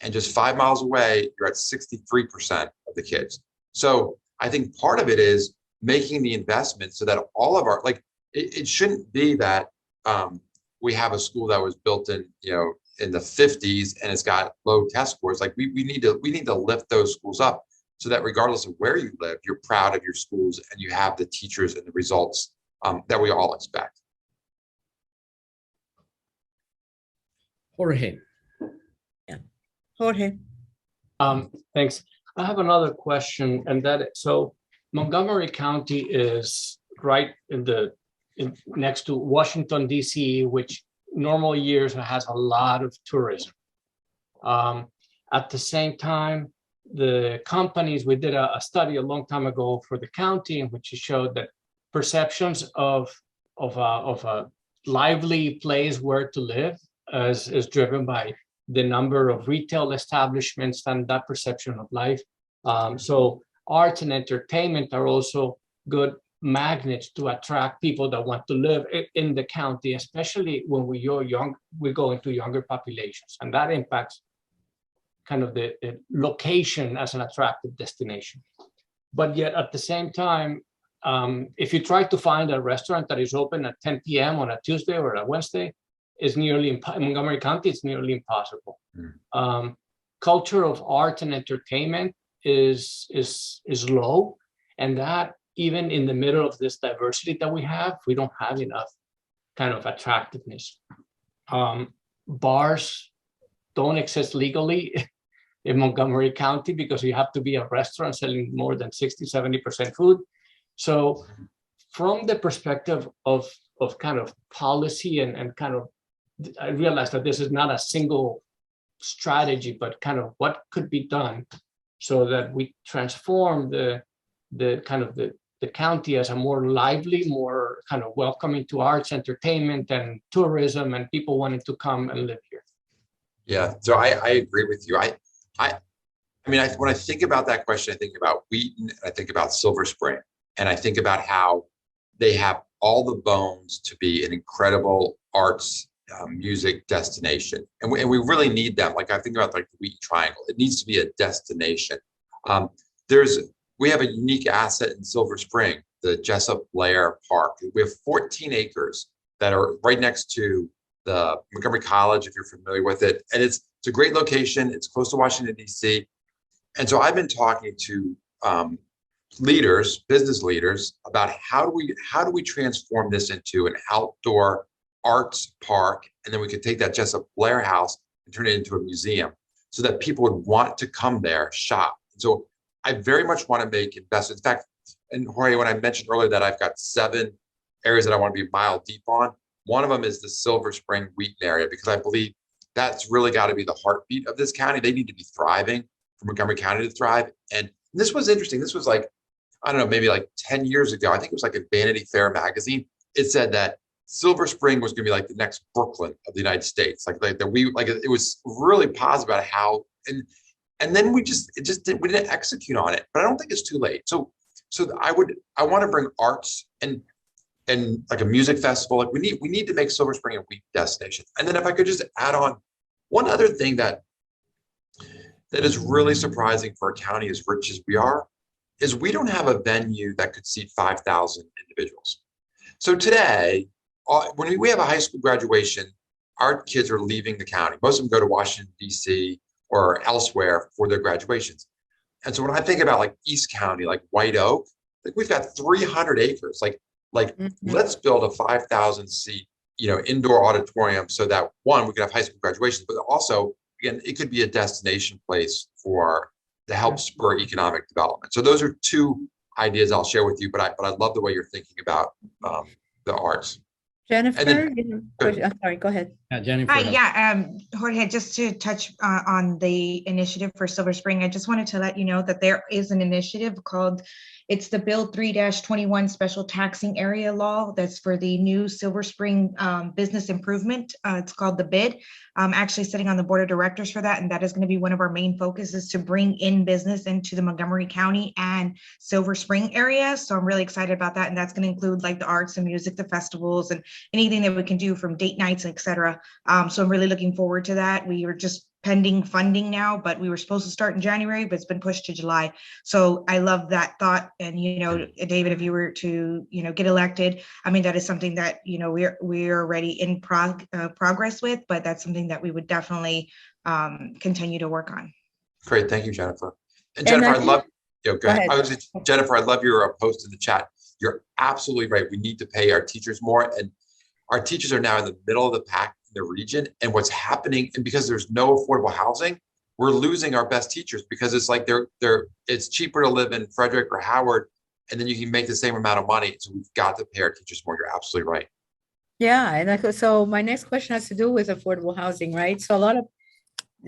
And just 5 miles away, you're at 63% of the kids. So I think part of it is making the investment so that all of our, it shouldn't be that we have a school that was built in the 50s and it's got low test scores. Like we need to lift those schools up so that regardless of where you live, you're proud of your schools and you have the teachers and the results that we all expect. Jorge. Jorge. Thanks. I have another question, and so Montgomery County is right next to Washington, D.C., which normal years has a lot of tourism. At the same time, the companies, we did a study a long time ago for the county in which it showed that perceptions of a lively place where to live is driven by the number of retail establishments and that perception of life. So arts and entertainment are also good magnets to attract people that want to live in the county, especially when we go into younger populations, and that impacts kind of the location as an attractive destination. But yet at the same time, if you try to find a restaurant that is open at 10 p.m. on a Tuesday or a Wednesday, in Montgomery County, it's nearly impossible. Culture of art and entertainment is low, and that even in the middle of this diversity that we don't have enough kind of attractiveness. Bars don't exist legally in Montgomery County because you have to be a restaurant selling more than 60-70% food. So from the perspective of kind of policy and kind of, I realized that this is not a single strategy, but kind of what could be done so that we transform the kind of the county as a more lively, more kind of welcoming to arts, entertainment, and tourism, and people wanting to come and live here. Yeah, so I agree with you. I mean, when I think about that question, I think about Wheaton, and I think about Silver Spring, and I think about how they have all the bones to be an incredible arts music destination, and we really need them. Like I think about like the Wheaton Triangle, it needs to be a destination. We have a unique asset in Silver Spring, the David Blair Park. We have 14 acres that are right next to the Montgomery College, if you're familiar with it, and it's a great location. It's close to Washington, D.C. And so I've been talking to business leaders, about how do we transform this into an outdoor arts park, and then we could take that David Blair house and turn it into a museum so that people would want to come there, shop. So I very much want to make investments. In fact, and Jorge, when I mentioned earlier that I've got 7 areas that I want to be a mile deep on, one of them is the Silver Spring Wheaton area, because I believe that's really got to be the heartbeat of this county. They need to be thriving for Montgomery County to thrive. And this was interesting. This was like, I don't know, maybe like 10 years ago. I think it was like in Vanity Fair magazine. It said that Silver Spring was going to be like the next Brooklyn of the United States. It was really positive about how, and then we didn't execute on it, but I don't think it's too late. So I want to bring arts and like a music festival. Like we need to make Silver Spring a week destination. And then if I could just add on One other thing that is really surprising for a county as rich as we are is we don't have a venue that could seat 5,000 individuals. So today, when we have a high school graduation, our kids are leaving the county. Most of them go to Washington, D.C. or elsewhere for their graduations. And so when I think about like East County, like White Oak, like we've got 300 acres. Like let's build a 5,000 seat, indoor auditorium so that one, we can have high school graduations, but also, again, it could be a destination place to help spur economic development. So those are two ideas I'll share with you, but I love the way you're thinking about the arts. Jennifer, I'm sorry, go ahead. Jennifer. Hi, Jorge, just to touch on the initiative for Silver Spring, I just wanted to let you know that there is an initiative called, it's the Bill 3-21 Special Taxing Area Law that's for the new Silver Spring business improvement. It's called the BID. I'm actually sitting on the board of directors for that, and that is going to be one of our main focuses to bring in business into the Montgomery County and Silver Spring area. So I'm really excited about that, and that's going to include like the arts and music, the festivals, and anything that we can do from date nights, etc. So I'm really looking forward to that. We are just pending funding now, but we were supposed to start in January, but it's been pushed to July. So I love that thought. And, David, if you were to, get elected, I mean, that is something that, we're already in progress with, but that's something that we would definitely continue to work on. Great. Thank you, Jennifer. And Jennifer, I love, go ahead. Jennifer, I love your post in the chat. You're absolutely right. We need to pay our teachers more. And our teachers are now in the middle of the pack in the region. And what's happening, and because there's no affordable housing, we're losing our best teachers because it's like it's cheaper to live in Frederick or Howard, and then you can make the same amount of money. So we've got to pay our teachers more. You're absolutely right. Yeah, and so my next question has to do with affordable housing, right? So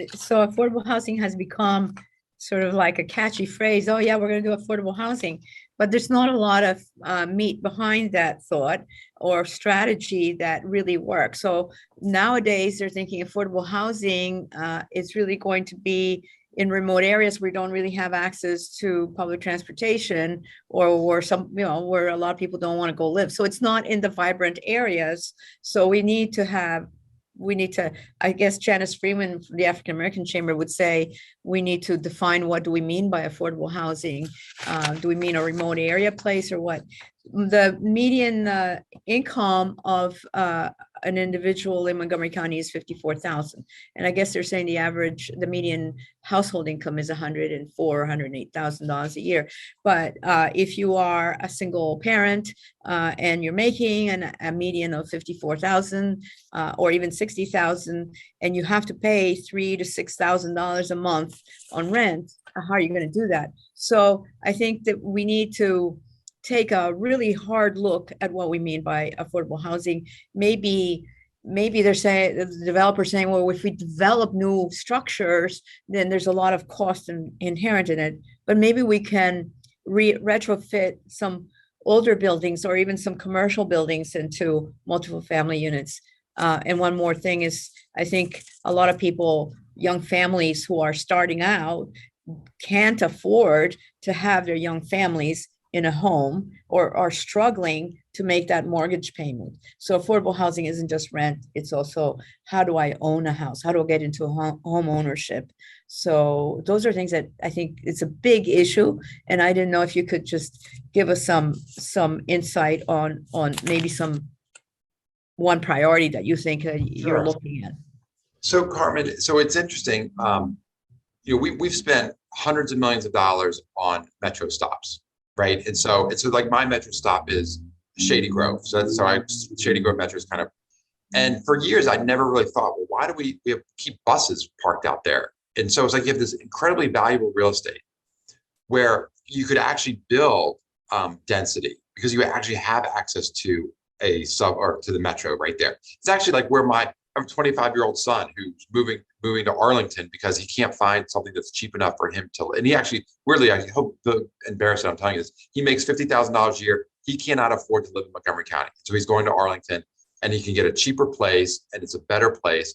affordable housing has become sort of like a catchy phrase. Oh yeah, we're going to do affordable housing, but there's not a lot of meat behind that thought or strategy that really works. So nowadays they're thinking affordable housing is really going to be in remote areas where we don't really have access to public transportation, or some, where a lot of people don't want to go live. So it's not in the vibrant areas. So we need to, I guess Janice Freeman from the African American Chamber would say, we need to define what do we mean by affordable housing? Do we mean a remote area place or what? The median income of an individual in Montgomery County is $54,000. And I guess they're saying the median household income is $104,000 or $108,000 a year. But if you are a single parent and you're making a median of $54,000 or even $60,000, and you have to pay $3,000 to $6,000 a month on rent, how are you going to do that? So I think that we need to take a really hard look at what we mean by affordable housing. Maybe they're saying, the developer's saying, well, if we develop new structures, then there's a lot of cost inherent in it. But maybe we can retrofit some older buildings or even some commercial buildings into multiple family units. And one more thing is, I think a lot of people, young families who are starting out, can't afford to have their young families in a home or are struggling to make that mortgage payment. So affordable housing isn't just rent, it's also, how do I own a house? How do I get into home ownership? So those are things that I think it's a big issue. And I didn't know if you could just give us some insight on maybe one priority that you think you're looking at. So Carmen, so it's interesting. We've spent hundreds of millions of dollars on metro stops. Right. And so like my metro stop is Shady Grove. Shady Grove Metro is kind of, and for years, I never really thought, well, why do we keep buses parked out there? And so it's like you have this incredibly valuable real estate where you could actually build density because you actually have access to a or to the metro right there. It's actually like where I have a 25-year-old son who's moving to Arlington because he can't find something that's cheap enough for him to, and he actually, weirdly, I hope the embarrassing I'm telling you this, he makes $50,000 a year. He cannot afford to live in Montgomery County. So he's going to Arlington and he can get a cheaper place and it's a better place.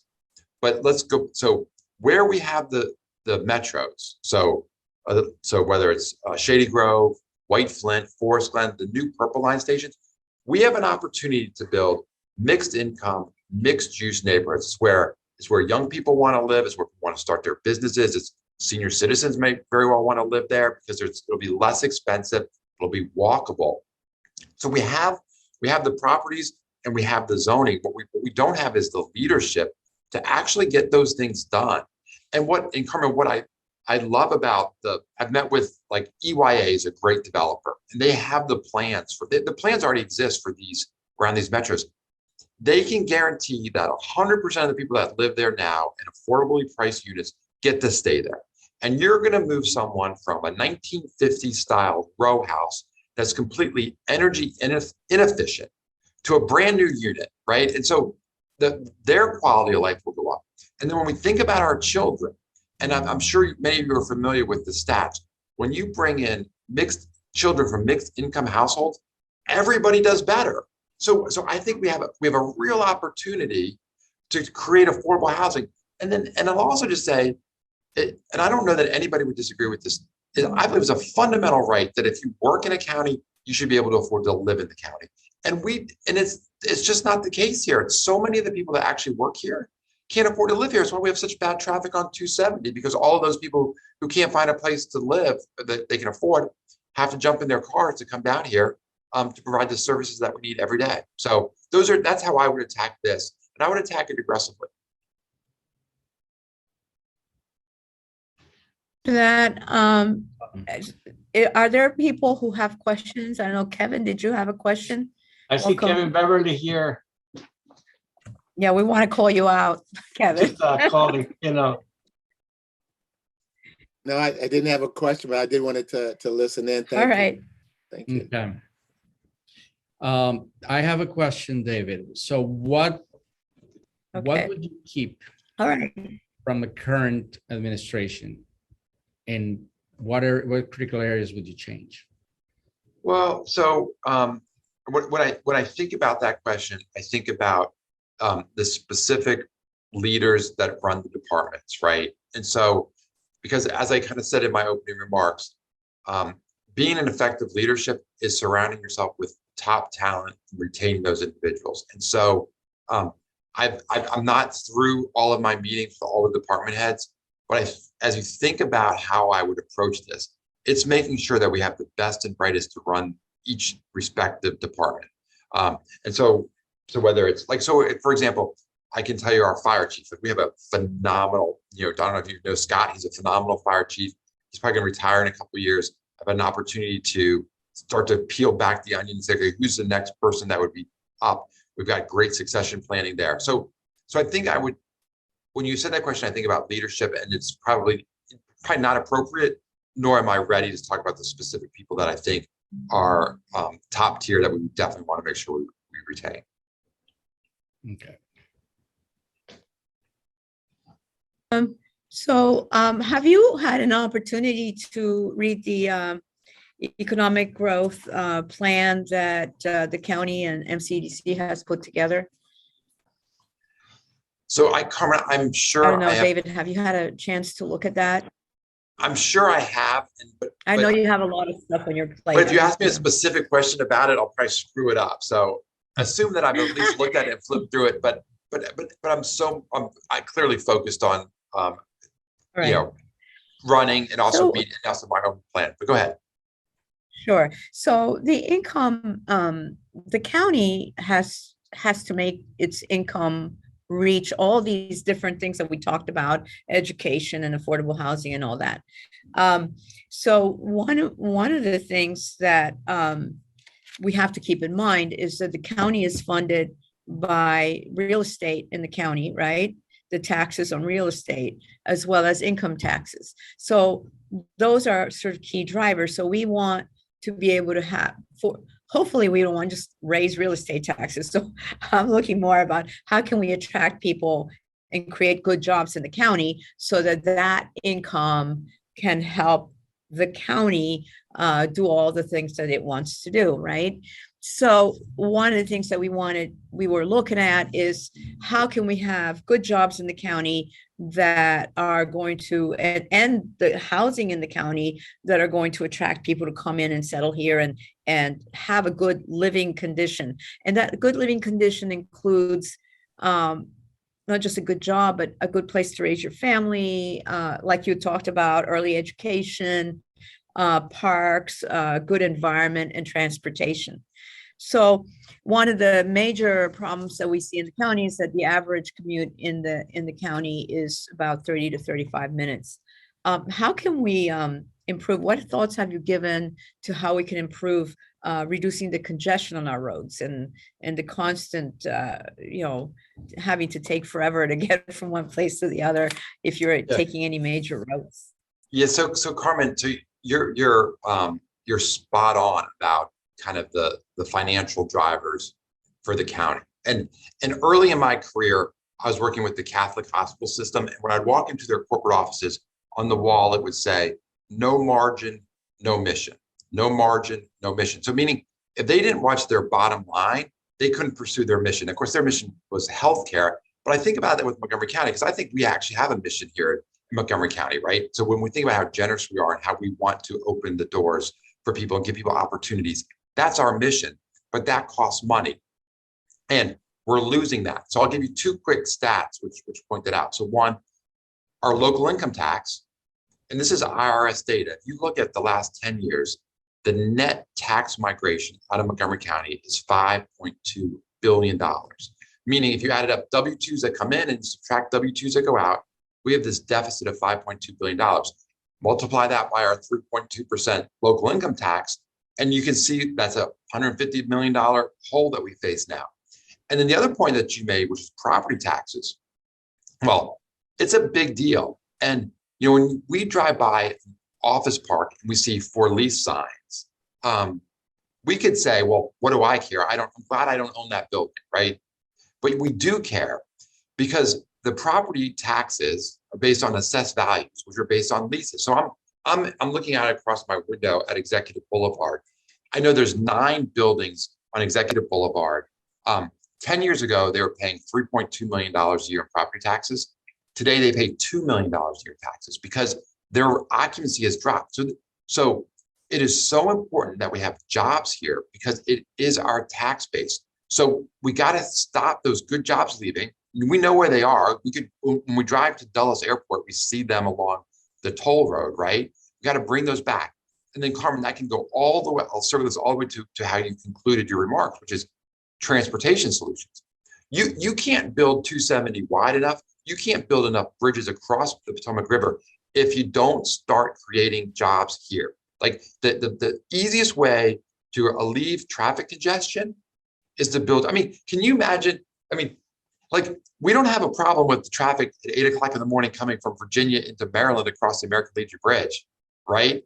But let's go, so where we have the metros, so whether it's Shady Grove, White Flint, Forest Glen, the new Purple Line stations, we have an opportunity to build mixed income, mixed use neighborhoods where It's where young people want to live. It's where people want to start their businesses. It's senior citizens may very well want to live there because it'll be less expensive. It'll be walkable. So we have the properties and we have the zoning. What we don't have is the leadership to actually get those things done. And Carmen, what I love about I've met with like EYA is a great developer, and they have the plans the plans already exist for around these metros. They can guarantee that 100% of the people that live there now in affordably priced units get to stay there. And you're going to move someone from a 1950s style row house that's completely energy inefficient to a brand new unit, right? And so their quality of life will go up. And then when we think about our children, and I'm sure many of you are familiar with the stats, when you bring in mixed children from mixed income households, everybody does better. So I think we have a real opportunity to create affordable housing. And I'll also just say, and I don't know that anybody would disagree with this, I believe it's a fundamental right that if you work in a county, you should be able to afford to live in the county. And it's just not the case here. It's so many of the people that actually work here can't afford to live here. It's why we have such bad traffic on 270, because all of those people who can't find a place to live that they can afford have to jump in their cars to come down here to provide the services that we need every day. So that's how I would attack this, and I would attack it aggressively. That are there people who have questions? I know, Kevin, did you have a question? I see Welcome. Kevin Beverly here. Yeah, we want to call you out, Kevin. Just calling, No, I didn't have a question, but I did want to listen in. All right. Thank you. Okay. I have a question, David. So what would you keep All right. from the current administration, and what critical areas would you change? Well, so when I think about that question, I think about the specific leaders that run the departments, right? And so, because as I kind of said in my opening remarks, being an effective leadership is surrounding yourself with top talent and retaining those individuals. And so I'm not through all of my meetings with all the department heads, but as you think about how I would approach this, it's making sure that we have the best and brightest to run each respective department. And so whether it's like, for example, I can tell you our fire chief, we have a phenomenal, I don't know if you know Scott, he's a phenomenal fire chief. He's probably going to retire in a couple of years. I've had an opportunity to start to peel back the onion and say, okay, who's the next person that would be up? We've got great succession planning there. So I think when you said that question, I think about leadership, and it's probably not appropriate, nor am I ready to talk about the specific people that I think are top tier that we definitely want to make sure we retain. Okay. So have you had an opportunity to read the economic growth plan that the county and MCDC has put together? So I'm sure I don't know, David, have you had a chance to look at that? I'm sure I have. But I know you have a lot of stuff on your plate. But if you ask me a specific question about it, I'll probably screw it up. So assume that I've at least looked at it and flipped through it. But I clearly focused on running and also my own plan. But go ahead. Sure. So the income, the county has to make its income reach all these different things that we talked about, education and affordable housing and all that. So one of the things that we have to keep in mind is that the county is funded by real estate in the county, right? The taxes on real estate, as well as income taxes. So those are sort of key drivers. So we want to be able to hopefully we don't want to just raise real estate taxes. So I'm looking more about how can we attract people and create good jobs in the county so that income can help the county do all the things that it wants to do, right? So one of the things that we were looking at is how can we have good jobs in the county that are going to, and the housing in the county that are going to attract people to come in and settle here and have a good living condition. And that good living condition includes not just a good job, but a good place to raise your family, like you talked about, early education, parks, good environment, and transportation. So one of the major problems that we see in the county is that the average commute in the county is about 30 to 35 minutes. How can we improve? What thoughts have you given to how we can improve reducing the congestion on our roads and the constant, having to take forever to get from one place to the other if you're taking any major roads? Yeah. So Carmen, so you're spot on about kind of the financial drivers for the county. And early in my career, I was working with the Catholic hospital system. And when I'd walk into their corporate offices, on the wall, it would say, no margin, no mission, no margin, no mission. So meaning if they didn't watch their bottom line, they couldn't pursue their mission. Of course, their mission was healthcare. But I think about that with Montgomery County, because I think we actually have a mission here in Montgomery County, right? So when we think about how generous we are and how we want to open the doors for people and give people opportunities, that's our mission, but that costs money. And we're losing that. So I'll give you two quick stats, which point that out. So one, our local income tax, and this is IRS data. If you look at the last 10 years, the net tax migration out of Montgomery County is $5.2 billion. Meaning if you added up W-2s that come in and subtract W-2s that go out, we have this deficit of $5.2 billion. Multiply that by our 3.2% local income tax, and you can see that's a $150 million hole that we face now. And then the other point that you made, which is property taxes. Well, it's a big deal. And when we drive by an office park and we see for lease signs, we could say, well, what do I care? I'm glad I don't own that building, right? But we do care because the property taxes are based on assessed values, which are based on leases. So I'm looking at it across my window at Executive Boulevard. I know there's 9 buildings on Executive Boulevard. 10 years ago, they were paying $3.2 million a year in property taxes. Today, they pay $2 million a year in taxes because their occupancy has dropped. So it is so important that we have jobs here because it is our tax base. So we got to stop those good jobs leaving. We know where they are. When we drive to Dulles Airport, we see them along the toll road, right? We got to bring those back. And then Carmen, that can go all the way, I'll circle this all the way to how you concluded your remarks, which is transportation solutions. You can't build 270 wide enough. You can't build enough bridges across the Potomac River if you don't start creating jobs here. Like the easiest way to alleviate traffic congestion is to build. I mean, can you imagine? I mean, like we don't have a problem with the traffic at 8 o'clock in the morning coming from Virginia into Maryland across the American Legion Bridge, right?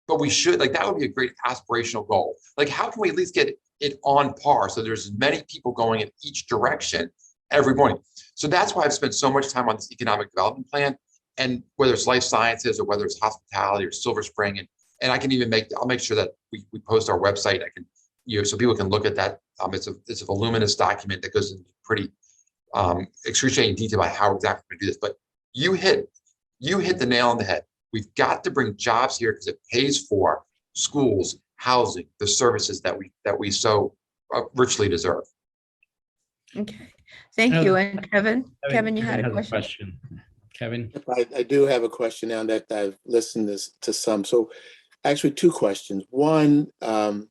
But we should, like, that would be a great aspirational goal. Like, how can we at least get it on par so there's as many people going in each direction every morning? So that's why I've spent so much time on this economic development plan, and whether it's life sciences or whether it's hospitality or Silver Spring, and I can even I'll make sure that we post our website. I can, so people can look at that. It's a voluminous document that goes into pretty excruciating detail about how exactly we do this. But you hit the nail on the head. We've got to bring jobs here because it pays for schools, housing, the services that we so richly deserve. Okay, thank you. And Kevin, you had a question. Kevin, I do have a question now that I've listened to some. So, actually, 2 questions. One, Carmen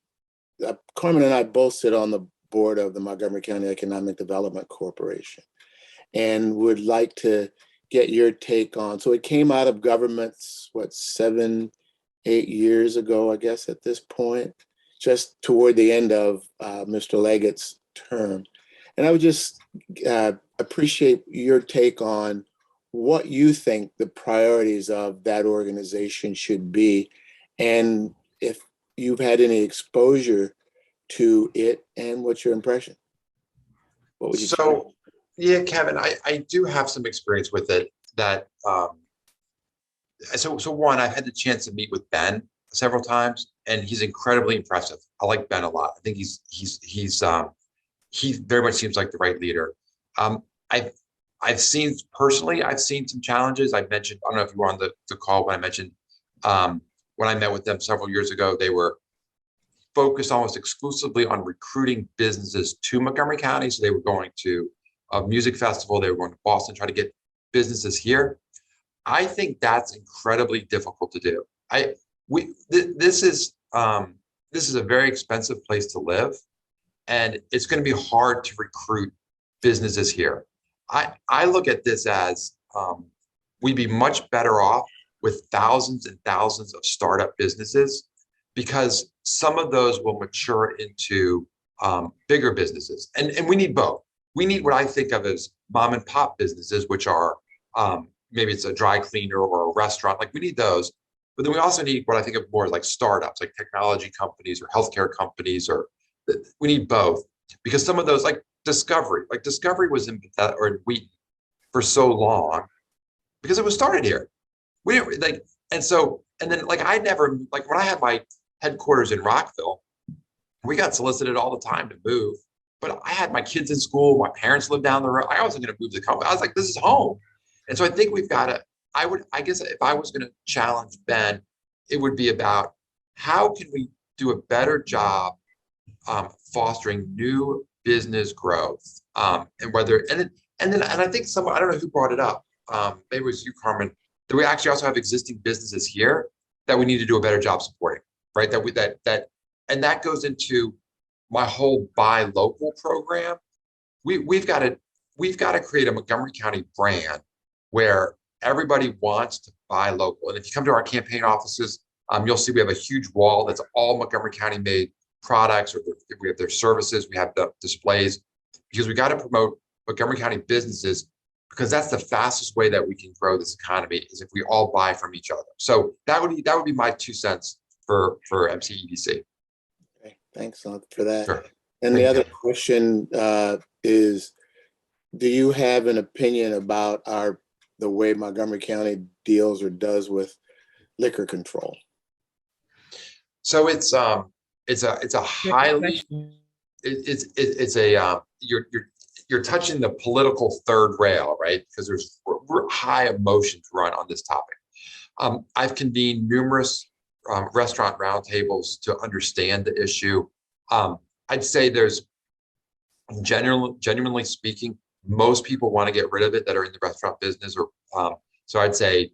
and I both sit on the board of the Montgomery County Economic Development Corporation, and would like to get your take on. So it came out of governments, 7-8 years ago, I guess, at this point, just toward the end of Mr. Leggett's term. And I would just appreciate your take on what you think the priorities of that organization should be, and if you've had any exposure to it, and what's your impression? What would you say? Yeah, Kevin, I do have some experience with it. So one, I've had the chance to meet with Ben several times, and he's incredibly impressive. I like Ben a lot. I think he very much seems like the right leader. I've seen some challenges. I mentioned, I don't know if you were on the call when I mentioned when I met with them several years ago, they were focused almost exclusively on recruiting businesses to Montgomery County. So they were going to music festival. They were going to Boston, try to get businesses here. I think that's incredibly difficult to do. This is a very expensive place to live, and it's going to be hard to recruit businesses here. I look at this as we'd be much better off with thousands and thousands of startup businesses, because some of those will mature into bigger businesses. And we need both. We need what I think of as mom and pop businesses, which are maybe it's a dry cleaner or a restaurant. Like, we need those. But then we also need what I think of more like startups, like technology companies or healthcare companies, or we need both, because some of those, like Discovery was in Bethesda or in Wheaton for so long because it was started here. We didn't like, and then like I never, like when I had my headquarters in Rockville, we got solicited all the time to move, but I had my kids in school, my parents lived down the road. I wasn't going to move the company. I was like, this is home. And so I think we've got to, I guess if I was going to challenge Ben, it would be about how can we do a better job fostering new business growth, and I think someone, I don't know who brought it up, maybe it was you, Carmen, that we actually also have existing businesses here that we need to do a better job supporting, right? And that goes into my whole buy local program. We've got to create a Montgomery County brand where everybody wants to buy local. And if you come to our campaign offices, you'll see we have a huge wall that's all Montgomery County made products, or we have their services, we have the displays, because we got to promote Montgomery County businesses, because that's the fastest way that we can grow this economy, is if we all buy from each other. So that would be my 2 cents for MCEDC. Okay, thanks for that. Sure. And the other question is, do you have an opinion about the way Montgomery County deals or does with liquor control? So it's a highly, you're touching the political third rail, right? Because there's high emotions run on this topic. I've convened numerous restaurant roundtables to understand the issue. I'd say there's, genuinely speaking, most people want to get rid of it that are in the restaurant business, or so I'd say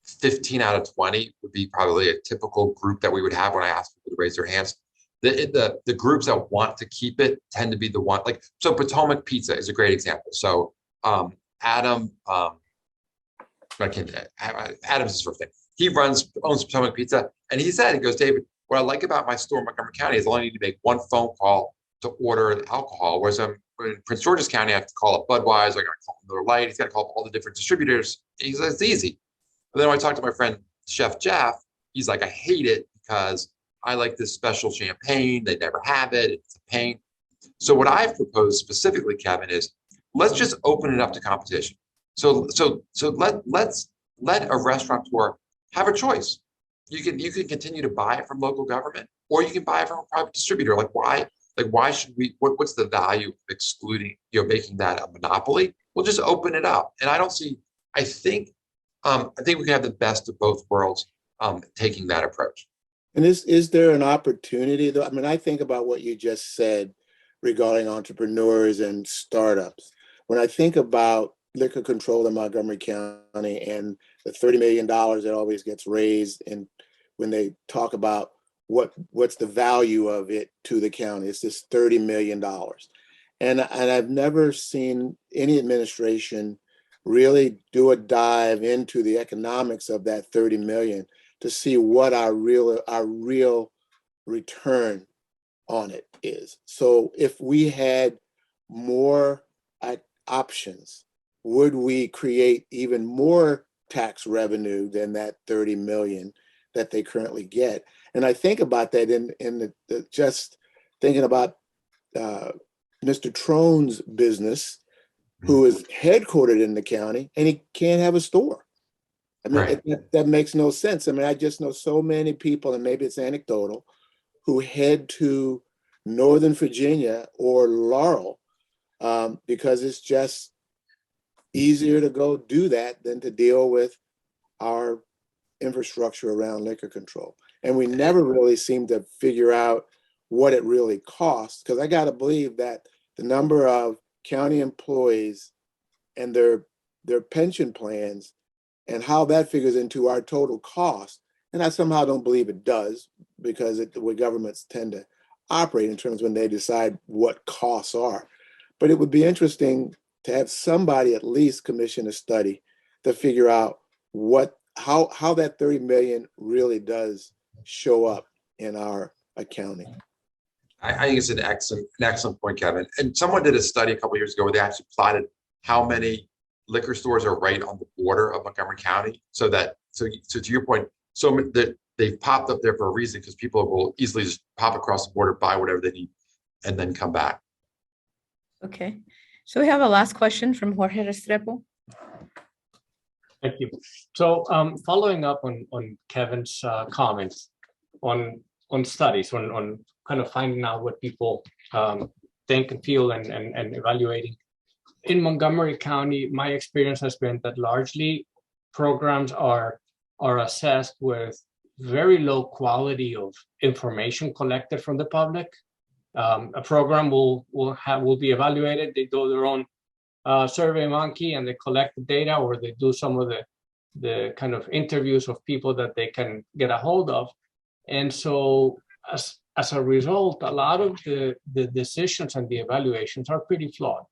15 out of 20 would be probably a typical group that we would have when I ask people to raise their hands. The groups that want to keep it tend to be the one, like, so Potomac Pizza is a great example. So Adam, Adam's his first name. He owns Potomac Pizza, and he goes, David, what I like about my store in Montgomery County is I only need to make one phone call to order alcohol, whereas in Prince George's County, I have to call up Budweiser, I got to call Miller Lite, he's got to call up all the different distributors. He says it's easy. But then when I talked to my friend Chef Jeff, he's like, I hate it because I like this special champagne. They never have it. It's a pain. So what I've proposed specifically, Kevin, is let's just open it up to competition. So let's let a restaurateur have a choice. You can continue to buy it from local government, or you can buy it from a private distributor. Like, why should we? What's the value of excluding, making that a monopoly? We'll just open it up. And I think we can have the best of both worlds taking that approach. And is there an opportunity, though? I mean, I think about what you just said regarding entrepreneurs and startups. When I think about liquor control in Montgomery County and the $30 million that always gets raised, and when they talk about what's the value of it to the county, it's this $30 million. And I've never seen any administration really do a dive into the economics of that 30 million to see what our real return on it is. So if we had more options, would we create even more tax revenue than that 30 million that they currently get? And I think about that in just thinking about Mr. Trone's business, who is headquartered in the county, and he can't have a store. I mean, right. That makes no sense. I mean, I just know so many people, and maybe it's anecdotal, who head to Northern Virginia or Laurel because it's just easier to go do that than to deal with our infrastructure around liquor control. And we never really seem to figure out what it really costs, because I got to believe that the number of county employees and their pension plans and how that figures into our total cost. And I somehow don't believe it does, because the way governments tend to operate in terms when they decide what costs are. But it would be interesting to have somebody at least commission a study to figure out how that 30 million really does show up in our accounting. I think it's an excellent point, Kevin. And someone did a study a couple of years ago where they actually plotted how many liquor stores are right on the border of Montgomery County, so to your point, so that they've popped up there for a reason, because people will easily just pop across the border, buy whatever they need, and then come back. Okay, so we have a last question from Jorge Restrepo. Thank you. So following up on Kevin's comments on studies, on kind of finding out what people think and feel and evaluating. In Montgomery County, my experience has been that largely programs are assessed with very low quality of information collected from the public. A program will be evaluated. They do their own Survey Monkey and they collect the data, or they do some of the kind of interviews of people that they can get a hold of. And so as a result, a lot of the decisions and the evaluations are pretty flawed.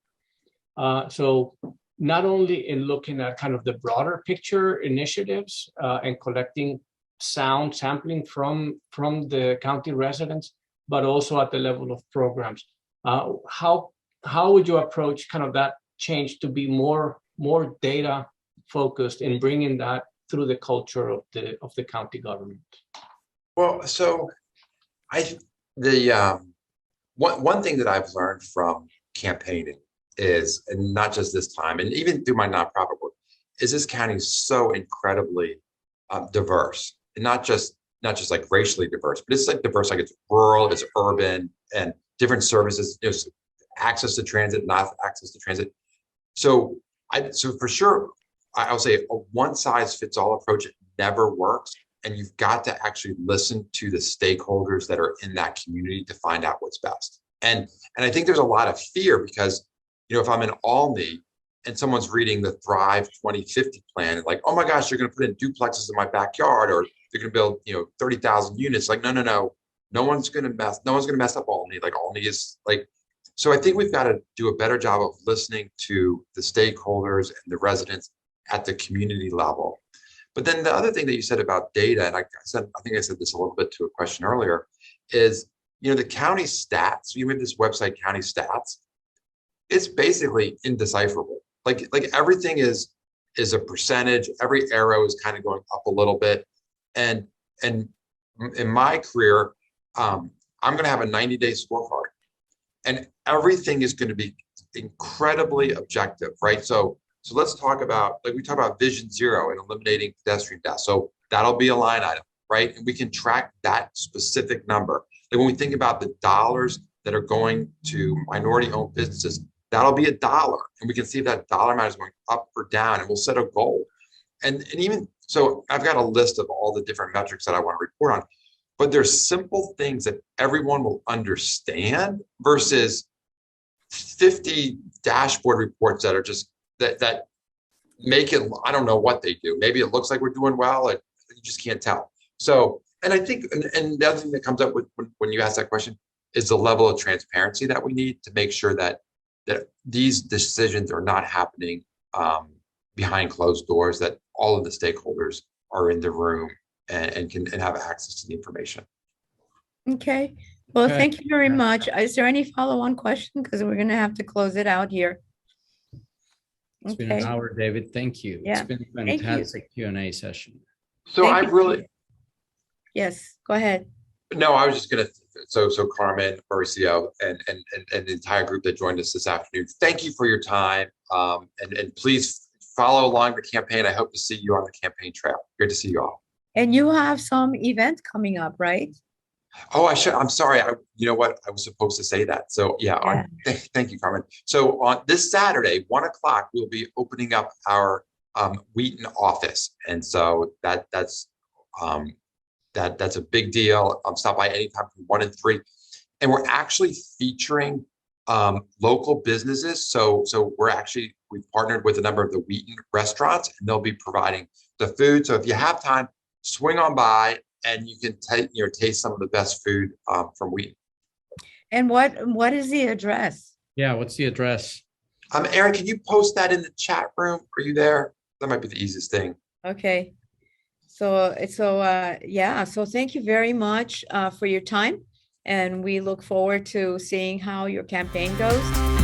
So not only in looking at kind of the broader picture initiatives and collecting sound sampling from the county residents, but also at the level of programs. How would you approach kind of that change to be more data focused in bringing that through the culture of the county government? Well, so one thing that I've learned from campaigning is, and not just this time, and even through my nonprofit work, is this county is so incredibly diverse, and not just like racially diverse, but it's like diverse, like it's rural, it's urban, and different services, just access to transit, not access to transit. So for sure, I'll say a one size fits all approach never works. And you've got to actually listen to the stakeholders that are in that community to find out what's best. And I think there's a lot of fear because, if I'm in Albany and someone's reading the Thrive 2050 plan, and like, oh my gosh, you're going to put in duplexes in my backyard, or you're going to build, 30,000 units. Like, no one's going to mess up Albany. Like Albany is like, so I think we've got to do a better job of listening to the stakeholders and the residents at the community level. But then the other thing that you said about data, and I think I said this a little bit to a question earlier, is, the county stats, you have this website, County Stats, it's basically indecipherable. Like everything is a percentage, every arrow is kind of going up a little bit. And in my career, I'm going to have a 90-day scorecard, and everything is going to be incredibly objective, right? So let's talk about, we talk about Vision Zero and eliminating pedestrian deaths. So that'll be a line item, right? And we can track that specific number. Like when we think about the dollars that are going to minority-owned businesses, that'll be $1. And we can see if that dollar amount is going up or down, and we'll set a goal. And even, so I've got a list of all the different metrics that I want to report on, but there's simple things that everyone will understand versus 50 dashboard reports that are just, that make it, I don't know what they do. Maybe it looks like we're doing well, you just can't tell. So, and I think, and the other thing that comes up with when you ask that question is the level of transparency that we need to make sure that these decisions are not happening behind closed doors, that all of the stakeholders are in the room and can have access to the information. Okay. Well, thank you very much. Is there any follow-on question? Because we're going to have to close it out here. It's been an hour, David. Thank you. Yeah. It's been a fantastic Q&A session. So I really, yes, go ahead. No, I was just going to, so Carmen, Mauricio, and the entire group that joined us this afternoon, thank you for your time. And please follow along the campaign. I hope to see you on the campaign trail. Great to see you all. And you have some event coming up, right? Oh, I'm sorry. You know what? I was supposed to say that. So yeah. Thank you, Carmen. So on this Saturday, 1 o'clock, we'll be opening up our Wheaton office. And so that's a big deal. Stop by anytime from 1 and 3. And we're actually featuring local businesses. So we've partnered with a number of the Wheaton restaurants, and they'll be providing the food. So if you have time, swing on by and you can taste some of the best food from Wheaton. And what is the address? Yeah, what's the address? Aaron, can you post that in the chat room? Are you there? That might be the easiest thing. Okay. So yeah, so thank you very much for your time. And we look forward to seeing how your campaign goes.